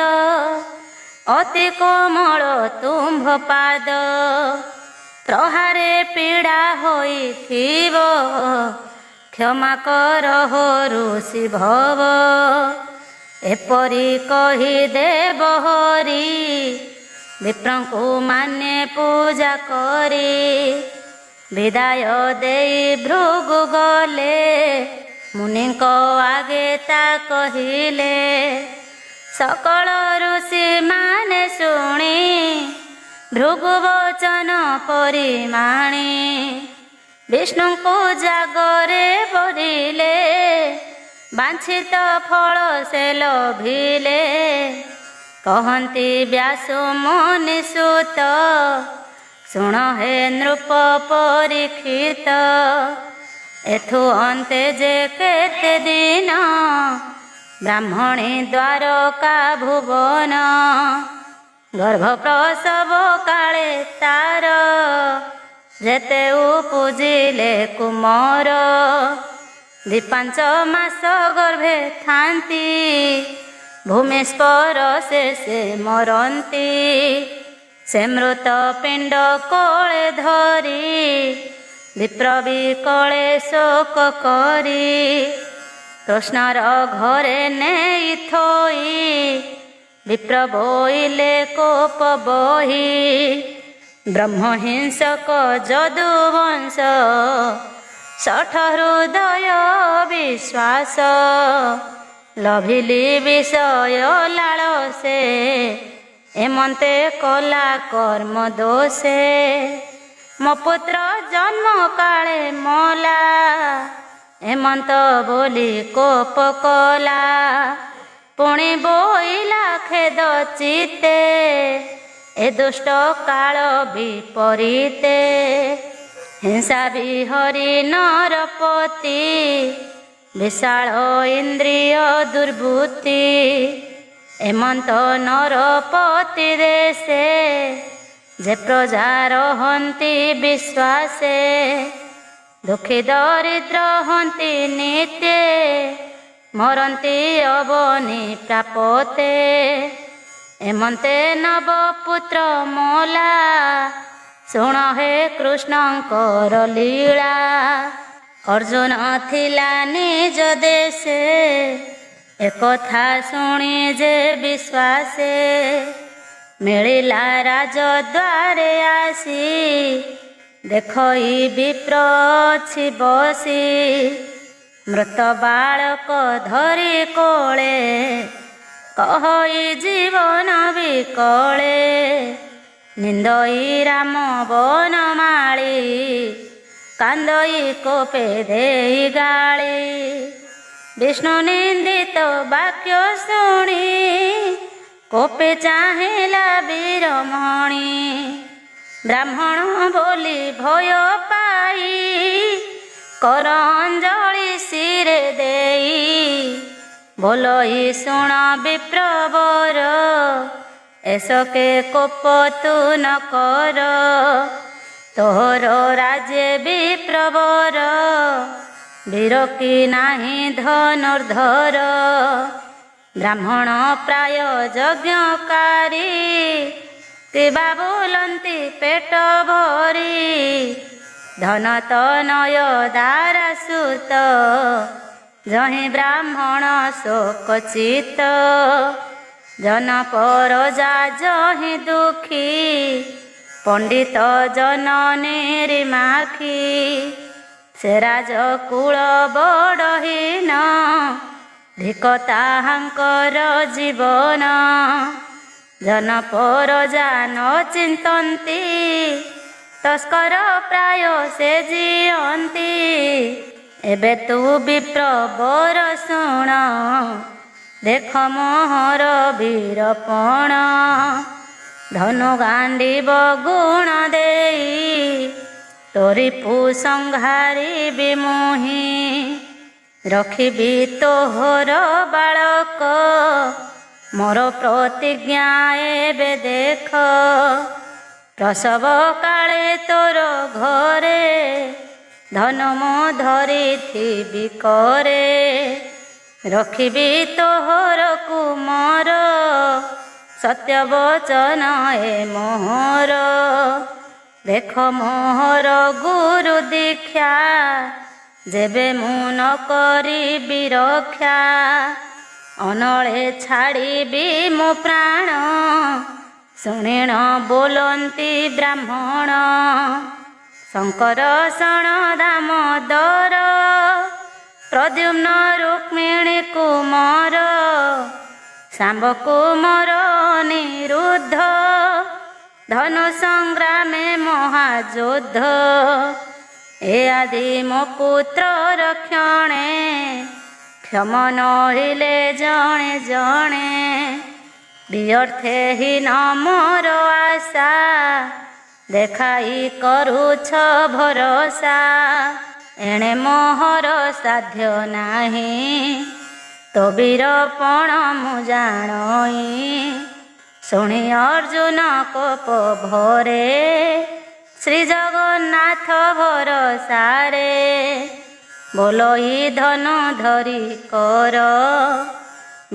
ଅତି କୋମଳ ତୁମ୍ଭ ପାଦ। ପ୍ରହାରେ ପୀଡ଼ା ହୋଇଥିବ କ୍ଷମା କର ହୋ ଋଷି ଭବ। ଏପରି କହି ଦେବ ହରି ବିପ୍ରଙ୍କୁ ମାନେ ପୂଜା କରି। ବିଦାୟ ଦେଇ ଭୃଗୁ ଗଲେ ମୁନିଙ୍କ ଆଗେ ତା କହିଲେ। ସକଳ ଋଷି ମାନେ ଶୁଣି ଭୃଗୁ ବଚନ ପରିମାଣି। ବିଷ୍ଣୁଙ୍କୁ ଜାଗରେ ବରିଲେ ବାଞ୍ଛିତ ଫଳ ସେ ଲୋଭିଲେ। କହନ୍ତି ବ୍ୟାସ ମୁନି ସୁତ ଶୁଣ ହେ ନୃପ ପରୀକ୍ଷିତ। ଏଥୁ ଅନ୍ତେ ଯେ କେତେ ଦିନ ବ୍ରାହ୍ମଣୀ ଦ୍ୱାରକା ଭୁବନ। ଗର୍ଭ ପ୍ରସବ କାଳେ ତାର ଯେତେ ଉପୁଜିଲେ କୁମର। ଦି ପାଞ୍ଚ ମାସ ଗର୍ଭେ ଥାନ୍ତି ଭୂମି ସ୍ପର୍ଶେ ସେ ମରନ୍ତି। ସେ ମୃତ ପିଣ୍ଡ କୋଳେ ଧରି ବିପ୍ର ବିକଳେ ଶୋକ କରି। କୃଷ୍ଣର ଘରେ ନେଇ ଥୋଇ ବିପ୍ର ବୋଇଲେ କୋପ ବହି। ବ୍ରହ୍ମହିଂସକ ଯଦୁବଂଶ ଶଠ ହୃଦୟ ବିଶ୍ୱାସ। ଲଭିଲି ବିଷୟ ଲାଳସେ ଏମନ୍ତେ କଲା କର୍ମ ଦୋଷେ। ମୋ ପୁତ୍ର ଜନ୍ମ କାଳେ ମଲା ଏମନ୍ତ ବୋଲି କୋପ କଲା। ପୁଣି ବୋଇଲା ଖେଦ ଚିତେ ଏ ଦୁଷ୍ଟ କାଳ ବିପରୀତେ। ହିଂସା ବିହରି ନରପତି ବିଶାଳ ଇନ୍ଦ୍ରିୟ ଦୁର୍ବୃତ୍ତି। ଏମନ୍ତ ନରପତି ଦେଶେ ଯେ ପ୍ରଜା ରହନ୍ତି ବିଶ୍ୱାସେ। ଦୁଃଖୀ ଦରିଦ୍ର ହନ୍ତି ନିତ୍ୟେ ମରନ୍ତି ଅବନି ପ୍ରାପତେ। ଏମନ୍ତେ ନବ ପୁତ୍ର ମଲା ଶୁଣ ହେ କୃଷ୍ଣଙ୍କର ଲୀଳା। ଅର୍ଜୁନ ଥିଲା ନିଜ ଦେଶେ ଏକଥା ଶୁଣି ଯେ ବିଶ୍ୱାସେ। ମିଳିଲା ରାଜଦ୍ୱାରେ ଆସି ଦେଖଇ ବିପ୍ର ଅଛି ବସି। ମୃତ ବାଳକ ଧରି କୋଳେ କହଇ ଜୀବନ ବିକଳେ। ନିନ୍ଦଇ ରାମ ବନମାଳି କାନ୍ଦଇ କୋପେ ଦେଇ ଗାଳି। ବିଷ୍ଣୁ ନିନ୍ଦିତ ବାକ୍ୟ ଶୁଣି କୋପେ ଚାହିଁଲା ବୀରମଣି। ବ୍ରାହ୍ମଣ ବୋଲି ଭୟ ପାଇ କର ଅଞ୍ଜଳି ଶିରେ ଦେଇ। ବୋଲଇ ଶୁଣ ବିପ୍ରବର ଏସକେ କୋପ ତୁ ନ କର। ତୋର ରାଜେ ବିପ୍ରବର ବୀରକି ନାହିଁ ଧନୁର୍ଦ୍ଧର। ବ୍ରାହ୍ମଣ ପ୍ରାୟ ଯଜ୍ଞକାରୀ କିବା ବୁଲନ୍ତି ପେଟ ଭରି। ଧନ ତନୟ ଦାରାସୁତ ଯହିଁ ବ୍ରାହ୍ମଣ ଶୋକ ଚିତ। ଜନ ପରଜା ଯହିଁ ଦୁଃଖୀ ପଣ୍ଡିତ ଜନନୀ ମାଖି। ସେ ରାଜକୁଳ ବଡ଼ହୀନ ଧିକ ତାହାଙ୍କର ଜୀବନ। ଜନ ପରଜା ନ ଚିନ୍ତନ୍ତି ତସ୍କର ପ୍ରାୟ ସେ ଜିଅନ୍ତି। ଏବେ ତୁ ବିପ୍ର ବର ଶୁଣ ଦେଖ ମୋହର ବୀରପଣ। ଧନୁ ଗାଣ୍ଡିବ ଗୁଣ ଦେଇ ତୋରି ସଂହାରିବି ମୁହିଁ। ରଖିବି ତୋହର ବାଳକ ମୋର ପ୍ରତିଜ୍ଞା ଏବେ ଦେଖ। ପ୍ରସବ କାଳେ ତୋର ଘରେ ଧନ ମୁଁ ଧରିଥିବି କରେ। ରଖିବି ତୋହର କୁମର ସତ୍ୟ ବଚନ ଏ ମୋହର। ଦେଖ ମୋହର ଗୁରୁ ଦୀକ୍ଷା ଯେବେ ମୁଁ ନ କରିବି ରକ୍ଷା। ଅନଳେ ଛାଡ଼ିବି ମୋ ପ୍ରାଣ ଶୁଣିଣ ବୋଲନ୍ତି ବ୍ରାହ୍ମଣ। ଶଙ୍କର ସଣ ଦାମୋଦର ପ୍ରଦ୍ୟୁମ୍ନ ରୁକ୍ମିଣୀ କୁମର। ଶାମ୍ବ କୁମର ନିରୁଦ୍ଧ ଧନୁ ସଂଗ୍ରାମେ ମହାଯୋଦ୍ଧ। ଏ ଆଦି ମୋ ପୁତ୍ର ରକ୍ଷଣେ କ୍ଷମ ନହିଲେ ଜଣେ ଜଣେ ବ୍ୟର୍ଥେ ହୀନ ମୋର ଆଶା ଦେଖାଇ କରୁଛ ଭରସା ଏଣେ ମୋହର ସାଧ୍ୟ ନାହିଁ ତୋ ବୀରପଣ ମୁଁ ଜାଣଇ ଶୁଣି ଅର୍ଜୁନ କୋପ ଭରେ ଶ୍ରୀ ଜଗନ୍ନାଥ ଭରସାରେ ବୋଲଇ ଧନୁ ଧରି କର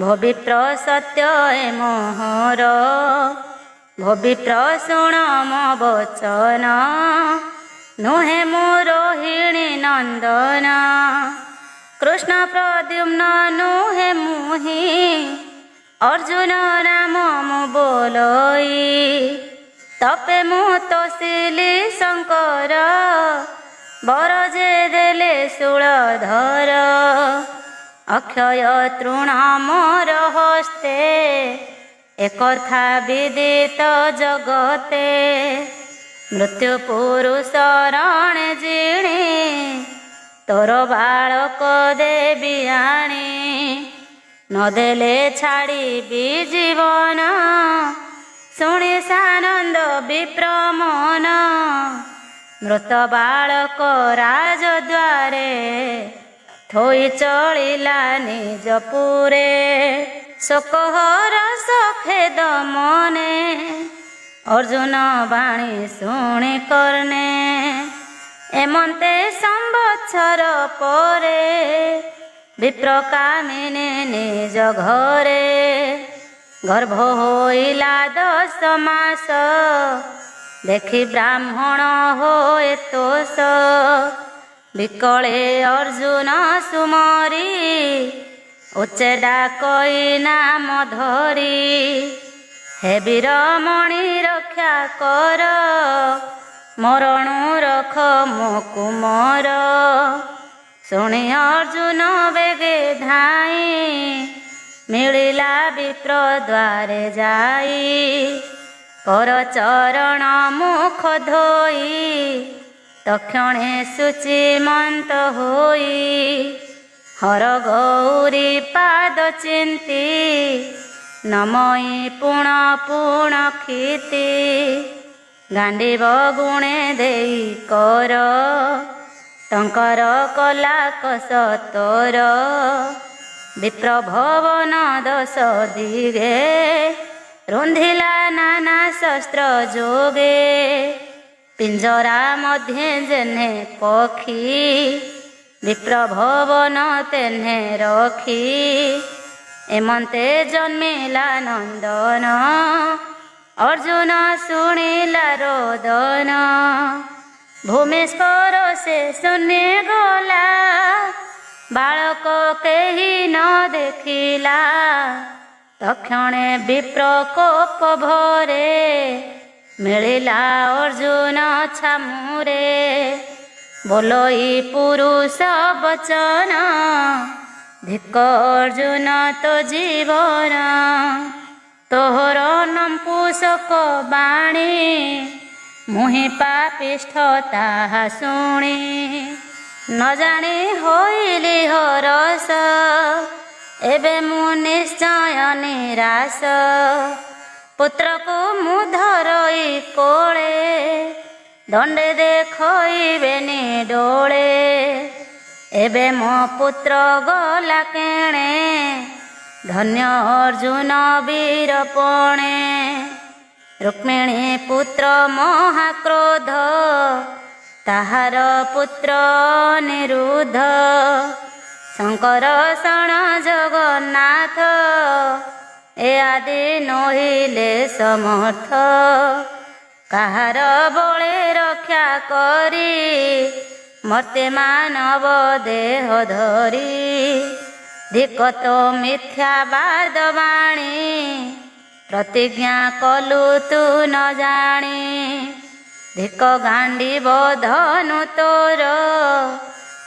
ଭବିପ୍ର ସତ୍ୟ ଏ ମୋହର ଭବିପ୍ର ଶୁଣ ମୋ ବଚନ ନୁହେଁ ମୁଁ ରୋହିଣୀ ନନ୍ଦନ କୃଷ୍ଣ ପ୍ରଦ୍ୟୁମ୍ନ ନୁହେଁ ମୁହିଁ ଅର୍ଜୁନ ନାମ ମୁଁ ବୋଲଇ ତପେ ମୁଁ ତୋଷିଲି ଶଙ୍କର ବର ଯେ ଦେଲେ ଶୂଳଧର ଅକ୍ଷୟ ତୃଣ ମୋର ହସ୍ତେ ଏକଥା ବିଦିତ ଜଗତେ ମୃତ୍ୟୁ ପୁରୁଷ ରଣେ ଜିଣି ତୋର ବାଳକ ଦେବି ଆଣି ନଦେଲେ ଛାଡ଼ିବି ଜୀବନ ଶୁଣି ସାନନ୍ଦ ବିପ୍ରମନ ମୃତ ବାଳକ ରାଜଦ୍ୱାରେ ଥୋଇ ଚଳିଲା ନିଜ ପୁରେ ଶୋକହର ସଖେଦ ମନେ ଅର୍ଜୁନ ବାଣୀ ଶୁଣି କର୍ଣ୍ଣେ ଏମନ୍ତେ ସମ୍ବତ୍ସର ପରେ ବିପ୍ରକାମିନୀ ନିଜ ଘରେ ଗର୍ଭ ହୋଇଲା 10 ମାସ ଦେଖି ବ୍ରାହ୍ମଣ ହୋଏ ତୋଷ ବିକଳେ ଅର୍ଜୁନ ସୁମରି ଉଚ୍ଚେ ଡାକଇ ନାମ ଧରି ହେ ବୀରମଣି ରକ୍ଷା କର ମରଣୁ ରଖ ମୋ କୁମର ଶୁଣି ଅର୍ଜୁନ ବେଗେ ଧାଇଁ ମିଳିଲା ବିପ୍ର ଦ୍ୱାରେ ଯାଇ କର ଚରଣ ମୁଖ ଧୋଇ ତକ୍ଷଣେ ଶୁଚିମନ୍ତ ହୋଇ ହର ଗୌରୀ ପାଦ ଚିନ୍ତି ନମଇ ପୁଣ ପୁଣ କ୍ଷିତି ଗାଣ୍ଡିବ ଗୁଣେ ଦେଇ କର ଟଙ୍କର କଲା କସ ତୋର ବିପ୍ର ଭବନ 10 ଦିଗେ ରୁନ୍ଧିଲା ନାନା ଶସ୍ତ୍ର ଯୋଗେ ପିଞ୍ଜରା ମଧ୍ୟେ ଯେହ୍ନେ ପକ୍ଷୀ ବିପ୍ର ଭବନ ତେହ୍ନେ ରଖି ଏମନ୍ତେ ଜନ୍ମିଲା ନନ୍ଦନ ଅର୍ଜୁନ ଶୁଣିଲା ରୋଦନ ଭୂମି ସ୍ପର୍ଶେ ଶୂନ୍ୟ ଗଲା ବାଳକ କେହି ନ ଦେଖିଲା ତକ୍ଷଣେ ବିପ୍ର କୋପ ଭରେ ମିଳିଲା ଅର୍ଜୁନ ଛାମୁରେ ବୋଲଇ ପୁରୁଷ ବଚନ ଧିକ ଅର୍ଜୁନ ତୋ ଜୀବନ ତୋହର ନଂପୁସକ ବାଣୀ ମୁହିଁ ପାପିଷ୍ଠ ତାହା ଶୁଣି ନ ଜାଣି ହୋଇଲି ହରସ ଏବେ ମୁଁ ନିଶ୍ଚୟ ନିରାଶ ପୁତ୍ରକୁ ମୁଁ ଧରଇ କୋଳେ ଦଣ୍ଡେ ଦେଖଇବେନି ଡୋଳେ ଏବେ ମୋ ପୁତ୍ର ଗଲା କେଣେ ଧନ୍ୟ ଅର୍ଜୁନ ବୀରପଣେ ରୁକ୍ମିଣୀ ପୁତ୍ର ମହାକ୍ରୋଧ ତାହାର ପୁତ୍ର ନିରୁଦ୍ଧ ଶଙ୍କର ଶଣ ଜଗନ୍ନାଥ ଏ ଆଦି ନହିଲେ ସମର୍ଥ କାହାର ବଳେ ରକ୍ଷା କରି ମର୍ତ୍ତେ ମାନବ ଦେହ ଧରି ଧିକ ତୋ ମିଥ୍ୟାବାଦ ବାଣୀ ପ୍ରତିଜ୍ଞା କଲୁ ତୁ ନ ଜାଣି ଧିକ ଗାଣ୍ଡିବ ଧନୁ ତୋର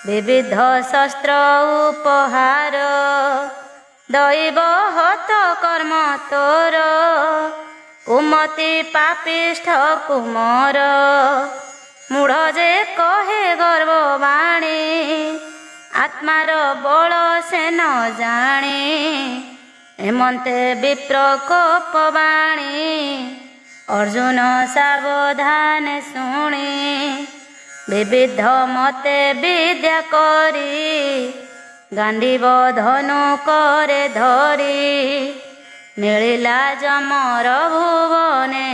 ବିବିଧ ଶସ୍ତ୍ର ଉପହାର ଦୈବ ହତ କର୍ମ ତୋର କୁମତି ପାପିଷ୍ଠ କୁମର ମୂଢ଼ ଯେ କହେ ଗର୍ବବାଣୀ, ଆତ୍ମାର ବଳ ସେ ନ ଜାଣେ। ଏମନ୍ତେ ବିପ୍ର କୋପବାଣୀ, ଅର୍ଜୁନ ସାବଧାନ ଶୁଣି। ବିବିଧ ମତେ ବିଦ୍ୟା କରି, ଗାଣ୍ଡିବ ଧନୁ କରେ ଧରି। ମିଳିଲା ଯମର ଭୁବନେ,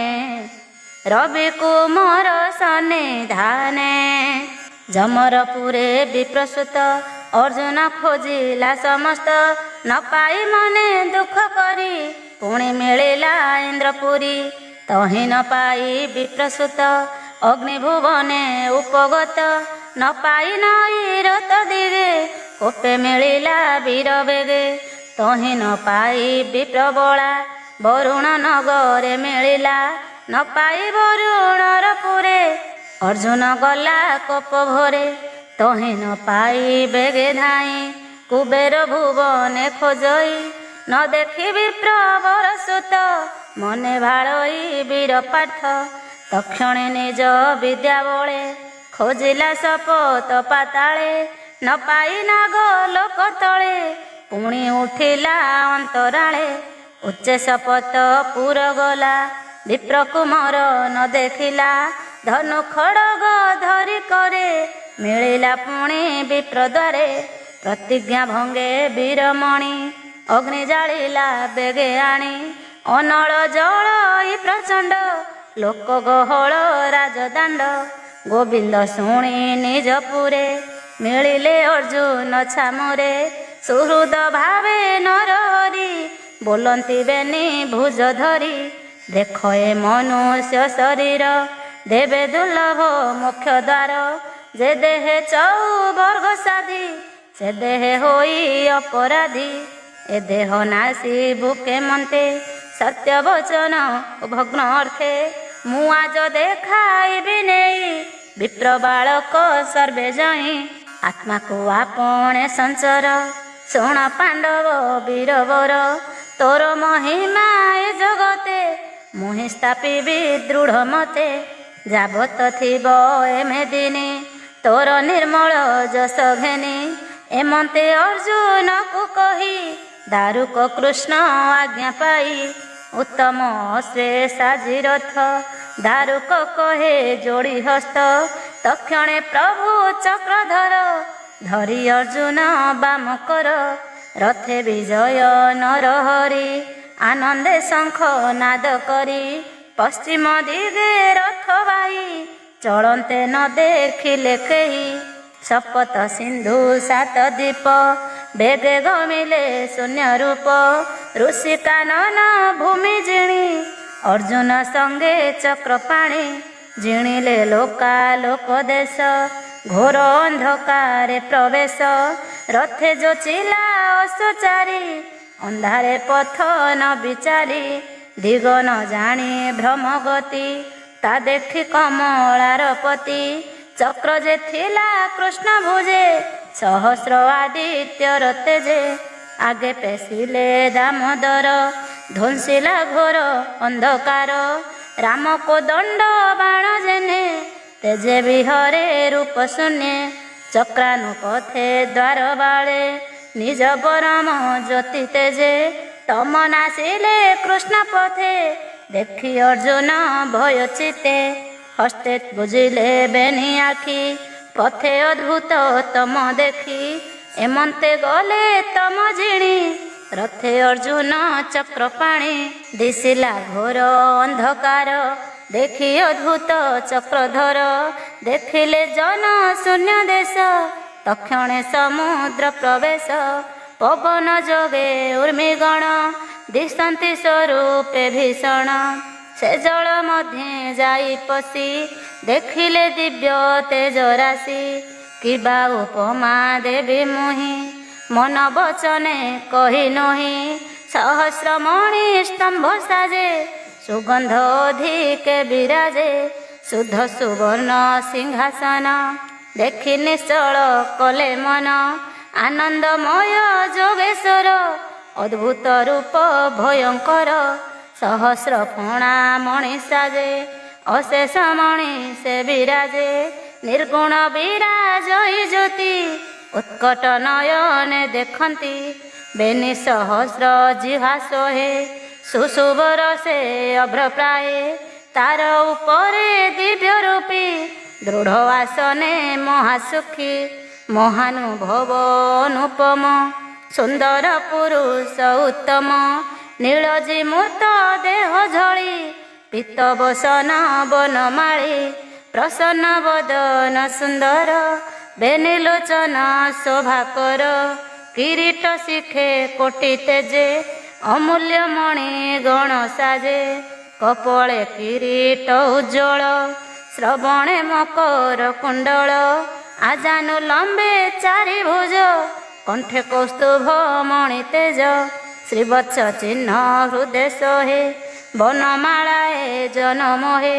ରବି କୁମର ସନ୍ନିଧାନେ। ଯମରପୁରେ ବିପ୍ରସୂତ, ଅର୍ଜୁନ ଖୋଜିଲା ସମସ୍ତ। ନ ପାଇ ମନେ ଦୁଃଖ କରି, ପୁଣି ମିଳିଲା ଇନ୍ଦ୍ରପୁରୀ। ତହିଁ ନ ପାଇ ବିପ୍ରସୂତ, ଅଗ୍ନିଭୁବନେ ଉପଗତ। ନ ପାଇ ନଈରତ ଦିଗେ, କୋପେ ମିଳିଲା ବୀର ବେଗେ। ତହିଁ ନ ପାଇ ବିପ୍ରବଳା, ବରୁଣ ନଗରେ ମିଳିଲା। ନ ପାଇ ବରୁଣର ପୁରେ, ଅର୍ଜୁନ ଗଲା କୋପ ଭରେ। ତହିଁ ନ ପାଇ ବେଗେ ଧାଇଁ, କୁବେର ଭୁବନେ ଖୋଜଇ। ନ ଦେଖି ବିପ୍ରବର ସୁତ, ମନେ ଭାଳଇ ବୀର ପାର୍ଥ। ତକ୍ଷଣେ ନିଜ ବିଦ୍ୟା ବଳେ, ଖୋଜିଲା ଶପଥ ପାତାଳେ। ନ ପାଇ ନାଗ ଲୋକ ତଳେ, ପୁଣି ଉଠିଲା ଅନ୍ତରାଳେ। ଉଚ୍ଚ ଶପଥ ପୁର ଗଲା, ବିପ୍ର କୁମର ନ ଦେଖିଲା। ଧନୁ ଖଡ଼ଗ ଧରି କରେ, ମିଳିଲା ପୁଣି ବିପ୍ର ଦ୍ୱାରେ। ପ୍ରତିଜ୍ଞା ଭଙ୍ଗେ ବୀରମଣି, ଅଗ୍ନି ଜାଳିଲା ବେଗେ ଆଣି। ଅନଳ ଜଳଇ ପ୍ରଚଣ୍ଡ, ଲୋକ ଗହଳ ରାଜଦାଣ୍ଡ। ଗୋବିନ୍ଦ ଶୁଣି ନିଜ ପୁରେ, ମିଳିଲେ ଅର୍ଜୁନ ଛାମୁରେ। ସୁହୃଦ ଭାବେ ନରହରି, ବୋଲନ୍ତି ବେନି ଭୁଜ ଧରି। ଦେଖ ଏ ମନୁଷ୍ୟ ଶରୀର, ଦେବେ ଦୁର୍ଲଭ ମୋକ୍ଷ ଦ୍ୱାର। ଯେ ଦେହେ ଚଉବର୍ଗ ସାଧି, ସେ ଦେହେ ହୋଇ ଅପରାଧୀ। ଏ ଦେହ ନାସି ବୁକେ ମନ୍ତେ, ସତ୍ୟ ବଚନ ଭଗ୍ନ ଅର୍ଥେ। ମୁଁ ଆଜ ଦେଖାଇବି ନେଇ, ବିପ୍ର ବାଳକ ସର୍ବେ ଜଇଁ। ଆତ୍ମାକୁ ଆପଣେ ସଞ୍ଚର, ଶୁଣ ପାଣ୍ଡବ ବୀରବର। ତୋର ମହିମା ଏ ଜଗତେ, ମୁହିଁ ସ୍ଥାପିବି ଦୃଢ଼ ମତେ। ଯାବତ ଥିବ ଏମେ ଦିନେ, ତୋର ନିର୍ମଳ ଯଶ ଘେନି। ଏମନ୍ତେ ଅର୍ଜୁନକୁ କହି, ଦାରୁକ କୃଷ୍ଣ ଆଜ୍ଞା ପାଇ। ଉତ୍ତମ ଅଶ୍ରେ ସାଜି ରଥ, ଦାରୁକ କହେ ଯୋଡ଼ି ହସ୍ତ। ତକ୍ଷଣେ ପ୍ରଭୁ ଚକ୍ରଧର, ଧରି ଅର୍ଜୁନ ବାମ କର। ରଥେ ବିଜୟ ନରହରି, ଆନନ୍ଦେ ଶଙ୍ଖ ନାଦ କରି। ପଶ୍ଚିମ ଦିଗେ ରଥ ବାହି, ଚଳନ୍ତେ ନ ଦେଖିଲେ କେହି। ଶପଥ ସିନ୍ଧୁ ସାତ ଦ୍ୱୀପ, ବେଗେ ଗମିଲେ ଶୂନ୍ୟ ରୂପ। ଋଷି କାନନ ଭୂମି ଜିଣି, ଅର୍ଜୁନ ସଙ୍ଗେ ଚକ୍ରପାଣି। ଜିଣିଲେ ଲୋକାଲୋକ ଦେଶ, ଘୋର ଅନ୍ଧକାରେ ପ୍ରବେଶ। ରଥେ ଯୋଚିଲା ଅସଚାରି, ଅନ୍ଧାରେ ପଥ ନ ବିଚାରି। ଦିଗ ନ ଜାଣି ଭ୍ରମଗତି, ତା ଦେଖି କମଳାର ପତି। ଚକ୍ର ଯେ ଥିଲା କୃଷ୍ଣ ଭୁଜେ, ସହସ୍ର ଆଦିତ୍ୟର ତେଜେ। ଆଗେ ପେଶିଲେ ଦାମୋଦର, ଧ୍ୱଂସିଲା ଘୋର ଅନ୍ଧକାର। ରାମକୁ ଦଣ୍ଡ ବାଣ ଜେନେ, ତେଜେ ବିହରେ ରୂପ ଶୂନ୍ୟେ। ଚକ୍ରାନୁପଥେ ଦ୍ୱାର ବାଳେ, ନିଜ ପରମ ଜ୍ୟୋତି ତେଜେ। ତମ ନାସିଲେ କୃଷ୍ଣ ପଥେ, ଦେଖି ଅର୍ଜୁନ ଭୟ ଚିତେ। ହସ୍ତେ ବୁଝିଲେ ବେନି ଆଖି, ପଥେ ଅଦ୍ଭୁତ ତମ ଦେଖି। ଏମନ୍ତେ ଗଲେ ତମ ଜିଣି, ରଥେ ଅର୍ଜୁନ ଚକ୍ରପାଣି। ଦିଶିଲା ଘୋର ଅନ୍ଧକାର, ଦେଖି ଅଦ୍ଭୁତ ଚକ୍ରଧର। ଦେଖିଲେ ଜନ ଶୂନ୍ୟ ଦେଶ, ତକ୍ଷଣେ ସମୁଦ୍ର ପ୍ରବେଶ। ପବନ ଯୋଗେ ଉର୍ମିଗଣ, ଦିଶନ୍ତି ସ୍ୱରୂପେ ଭୀଷଣ। ସେ ଜଳ ମଧ୍ୟେ ଯାଇ ପଶି, ଦେଖିଲେ ଦିବ୍ୟ ତେଜ ରାଶି। କିବା ଉପମା ଦେବି ମୁହିଁ, ମନ ବଚନେ କହି ନୁହିଁ। ସହସ୍ର ମଣି ସ୍ତମ୍ଭ ସାଜେ, ସୁଗନ୍ଧ ଅଧିକେ ବିରାଜେ। ଶୁଦ୍ଧ ସୁବର୍ଣ୍ଣ ସିଂହାସନ, ଦେଖି ନିଶ୍ଚଳ କଲେ ମନ। ଆନନ୍ଦମୟ ଯୋଗେଶ୍ୱର, ଅଦ୍ଭୁତ ରୂପ ଭୟଙ୍କର। ସହସ୍ର ଫଣା ମଣି ସାଜେ, ଅଶେଷ ମଣି ସେ ବିରାଜେ ନିର୍ଗୁଣ ବିରାଜ ଜ୍ୟୋତି ଉତ୍କଟ ନୟନେ ଦେଖନ୍ତି ବେନି ସହସ୍ର ଜିହା ସୋହେ ସୁଶୁଭର ସେ ଅଭ୍ରପ୍ରାୟେ ତାର ଉପରେ ଦିବ୍ୟ ରୂପୀ ଦୃଢ଼ ଆସନେ ମହାସୁଖୀ ମହାନୁଭବ ଅନୁପମ ସୁନ୍ଦର ପୁରୁଷ ଉତ୍ତମ ନୀଳଜୀ ମୂର୍ତ୍ତ ଦେହ ଝଳି ପିତ ବସନ ବନମାଳି ପ୍ରସନ୍ନ ବଦନ ସୁନ୍ଦର ବେନିଲୋଚନ ଶୋଭାକର କିରୀଟ ଶିଖେ କୋଟି ତେଜେ ଅମୂଲ୍ୟ ମଣି ଗଣ ସାଜେ କପଳେ କିରୀଟ ଉଜ୍ଜଳ ଶ୍ରବଣେ ମକର କୁଣ୍ଡଳ ଆଜାନୁ ଲମ୍ବେ ଚାରି ଭୁଜ କଣ୍ଠେ କୌସ୍ତୁଭ ମଣି ତେଜ ଶ୍ରୀବତ୍ସ ଚିହ୍ନ ହୃଦୟ ସୋହେ ବନମାଳାଏ ଜନମୋହେ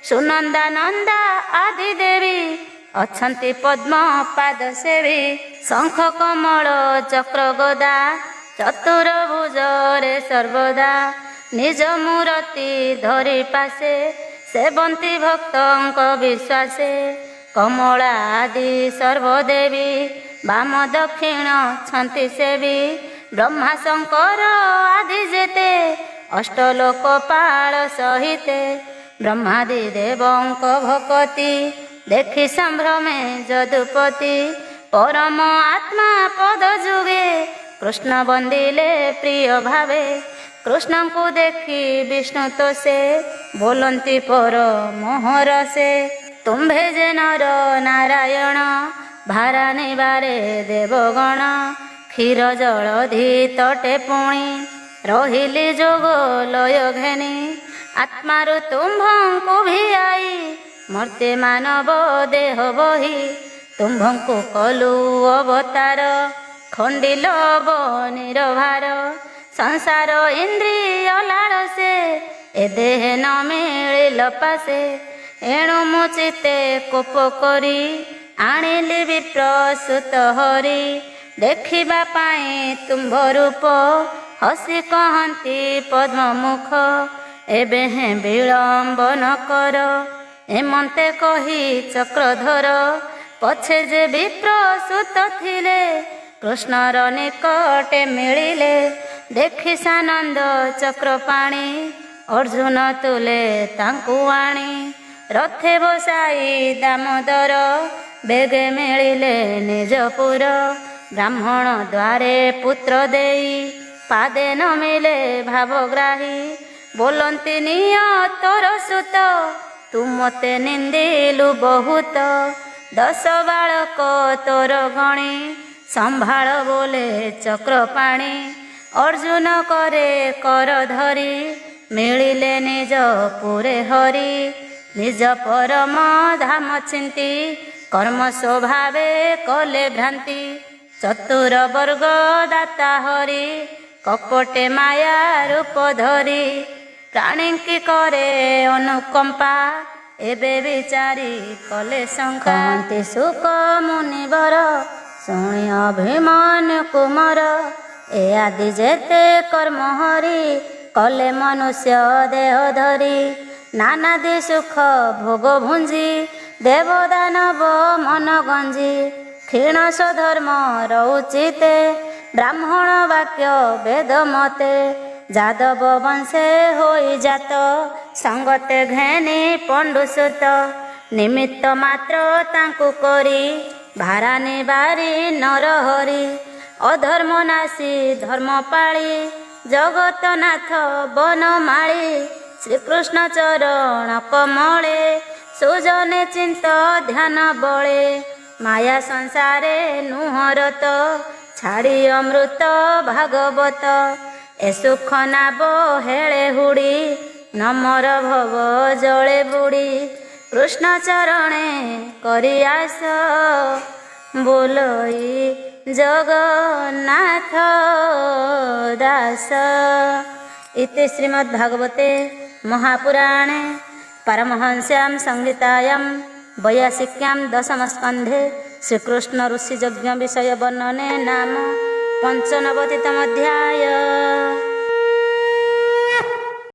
ସୁନନ୍ଦା ନନ୍ଦା ଆଦି ଦେବୀ ଅଛନ୍ତି ପଦ୍ମ ପାଦ ସେବି ଶଙ୍ଖ କମଳ ଚକ୍ର ଗଦା ଚତୁରଭୁଜରେ ସର୍ବଦା ନିଜ ମୂରତି ଧରି ପାଶେ ସେବନ୍ତୀ ଭକ୍ତଙ୍କ ବିଶ୍ୱାସେ କମଳା ଆଦି ସର୍ବଦେବୀ ବାମ ଦକ୍ଷିଣ ଛନ୍ତି ସେବି ବ୍ରହ୍ମା ଶଙ୍କର ଆଦି ଯେତେ ଅଷ୍ଟଲୋକ ପାଳ ସହିତେ ବ୍ରହ୍ମାଦି ଦେବଙ୍କ ଭକତି ଦେଖି ସମ୍ଭ୍ରମେ ଯଦୁପତି ପରମ ଆତ୍ମା ପଦ ଯୁଗେ କୃଷ୍ଣ ବନ୍ଦିଲେ ପ୍ରିୟ ଭାବେ କୃଷ୍ଣଙ୍କୁ ଦେଖି ବିଷ୍ଣୁ ତ ସେ ବୋଲନ୍ତି ପର ମୋହର ସେ ତୁମ୍ଭେ ଯେ ନର ନାରାୟଣ ଭାରା ନିବାରେ ଦେବଗଣ କ୍ଷୀର ଜଳଧି ତଟେ ପୁଣି ରହିଲି ଯୋଗ ଲୟ ଘେନି ଆତ୍ମାରୁ ତୁମ୍ଭଙ୍କୁ ଭିଆଇ ମର୍ତ୍ତେ ମାନବ ଦେହ ବହି ତୁମ୍ଭଙ୍କୁ କଲୁ ଅବତାର ଖଣ୍ଡିଲ ବନିର ଭାର ସଂସାର ଇନ୍ଦ୍ରିୟ ଲାଳସେ ଏ ଦେହ ନ ମିଳିଲ ପାଶେ ଏଣୁ ମୁଁ ଚିତେ କୋପ କରି ଆଣିଲି ବିପ୍ରସୁତ ହରି ଦେଖିବା ପାଇଁ ତୁମ୍ଭ ରୂପ ହସି କହନ୍ତି ପଦ୍ମମୁଖ ଏବେ ହେଁ ବିଳମ୍ବ ନ କର ଏମନ୍ତେ କହି ଚକ୍ରଧର ପଛେ ଯେ ବିପ୍ରସୁତ ଥିଲେ କୃଷ୍ଣର ନିକଟେ ମିଳିଲେ ଦେଖି ସାନନ୍ଦ ଚକ୍ରପାଣି ଅର୍ଜୁନ ତୁଲେ ତାଙ୍କୁ ଆଣି ରଥେ ବସାଇ ଦାମୋଦର ବେଗେ ମିଳିଲେ ନିଜପୁର ବ୍ରାହ୍ମଣ ଦ୍ୱାରେ ପୁତ୍ର ଦେଇ ପାଦେ ନ ମିଳେ ଭାବଗ୍ରାହୀ ବୋଲନ୍ତି ନିଅ ତୋର ସୁତ ତୁ ମତେ ନିନ୍ଦିଲୁ ବହୁତ 10 ବାଳକ ତୋର ଗଣି ସମ୍ଭାଳ ବୋଲେ ଚକ୍ରପାଣି ଅର୍ଜୁନ କରେ କର ଧରି ମିଳିଲେ ନିଜ ପୁରେ ହରି ନିଜ ପରମ ଧାମ ଚିନ୍ତି କର୍ମ ସ୍ୱଭାବେ କଲେ ଭ୍ରାନ୍ତି ଚତୁର ବର୍ଗ ଦାତା ହରି କପଟେ ମାୟା ରୂପ ଧରି ପ୍ରାଣୀଙ୍କି କରେ ଅନୁକମ୍ପା ଏବେ ବିଚାରି କଲେ ଶଙ୍କା ସୁକ ମୁନିବର ଶୁଣି ଅଭିମନ୍ୟୁ କୁମର ଏ ଆଦି ଯେତେ କର୍ମ ହରି କଲେ ମନୁଷ୍ୟ ଦେହ ଧରି ନାନାଦି ସୁଖ ଭୋଗ ଭୁଞ୍ଜି ଦେବଦାନବ ମନ ଗଞ୍ଜି କ୍ଷୀଣ ସ୍ୱଧର୍ମ ରହୁଚିତେ ବ୍ରାହ୍ମଣ ବାକ୍ୟ ବେଦ ମତେ ଯାଦବ ବଂଶେ ହୋଇ ଜାତ ସଙ୍ଗତେ ଘେନି ପଣ୍ଡୁସୁତ ନିମିତ୍ତ ମାତ୍ର ତାଙ୍କୁ କରି ଭାରା ନିବାରି ନରହରି ଅଧର୍ମ ନାଶୀ ଧର୍ମ ପାଳି ଜଗତନାଥ ବନମାଳି ଶ୍ରୀକୃଷ୍ଣ ଚରଣ କମଳେ ସୁଜନେ ଚିନ୍ତ ଧ୍ୟାନ ବଳେ ମାୟା ସଂସାରେ ନୁହରତ ଛାଡ଼ି ଅମୃତ ଭାଗବତ ଏ ସୁଖ ନାବ ହେଳେ ହୁଡ଼ି ନମର ଭବ ଜଳେ ବୁଡ଼ି କୃଷ୍ଣ ଚରଣେ କରି ଆସ ବୋଲଇ ଜଗନ୍ନାଥ ଦାସ। इति श्रीमद्भागवते महापुराणे परमहंस्यां संहितायां 82 दशमस्कन्धे श्रीकृष्ण ऋषि यज्ञ विषय वर्णने नाम 95तम अध्याय।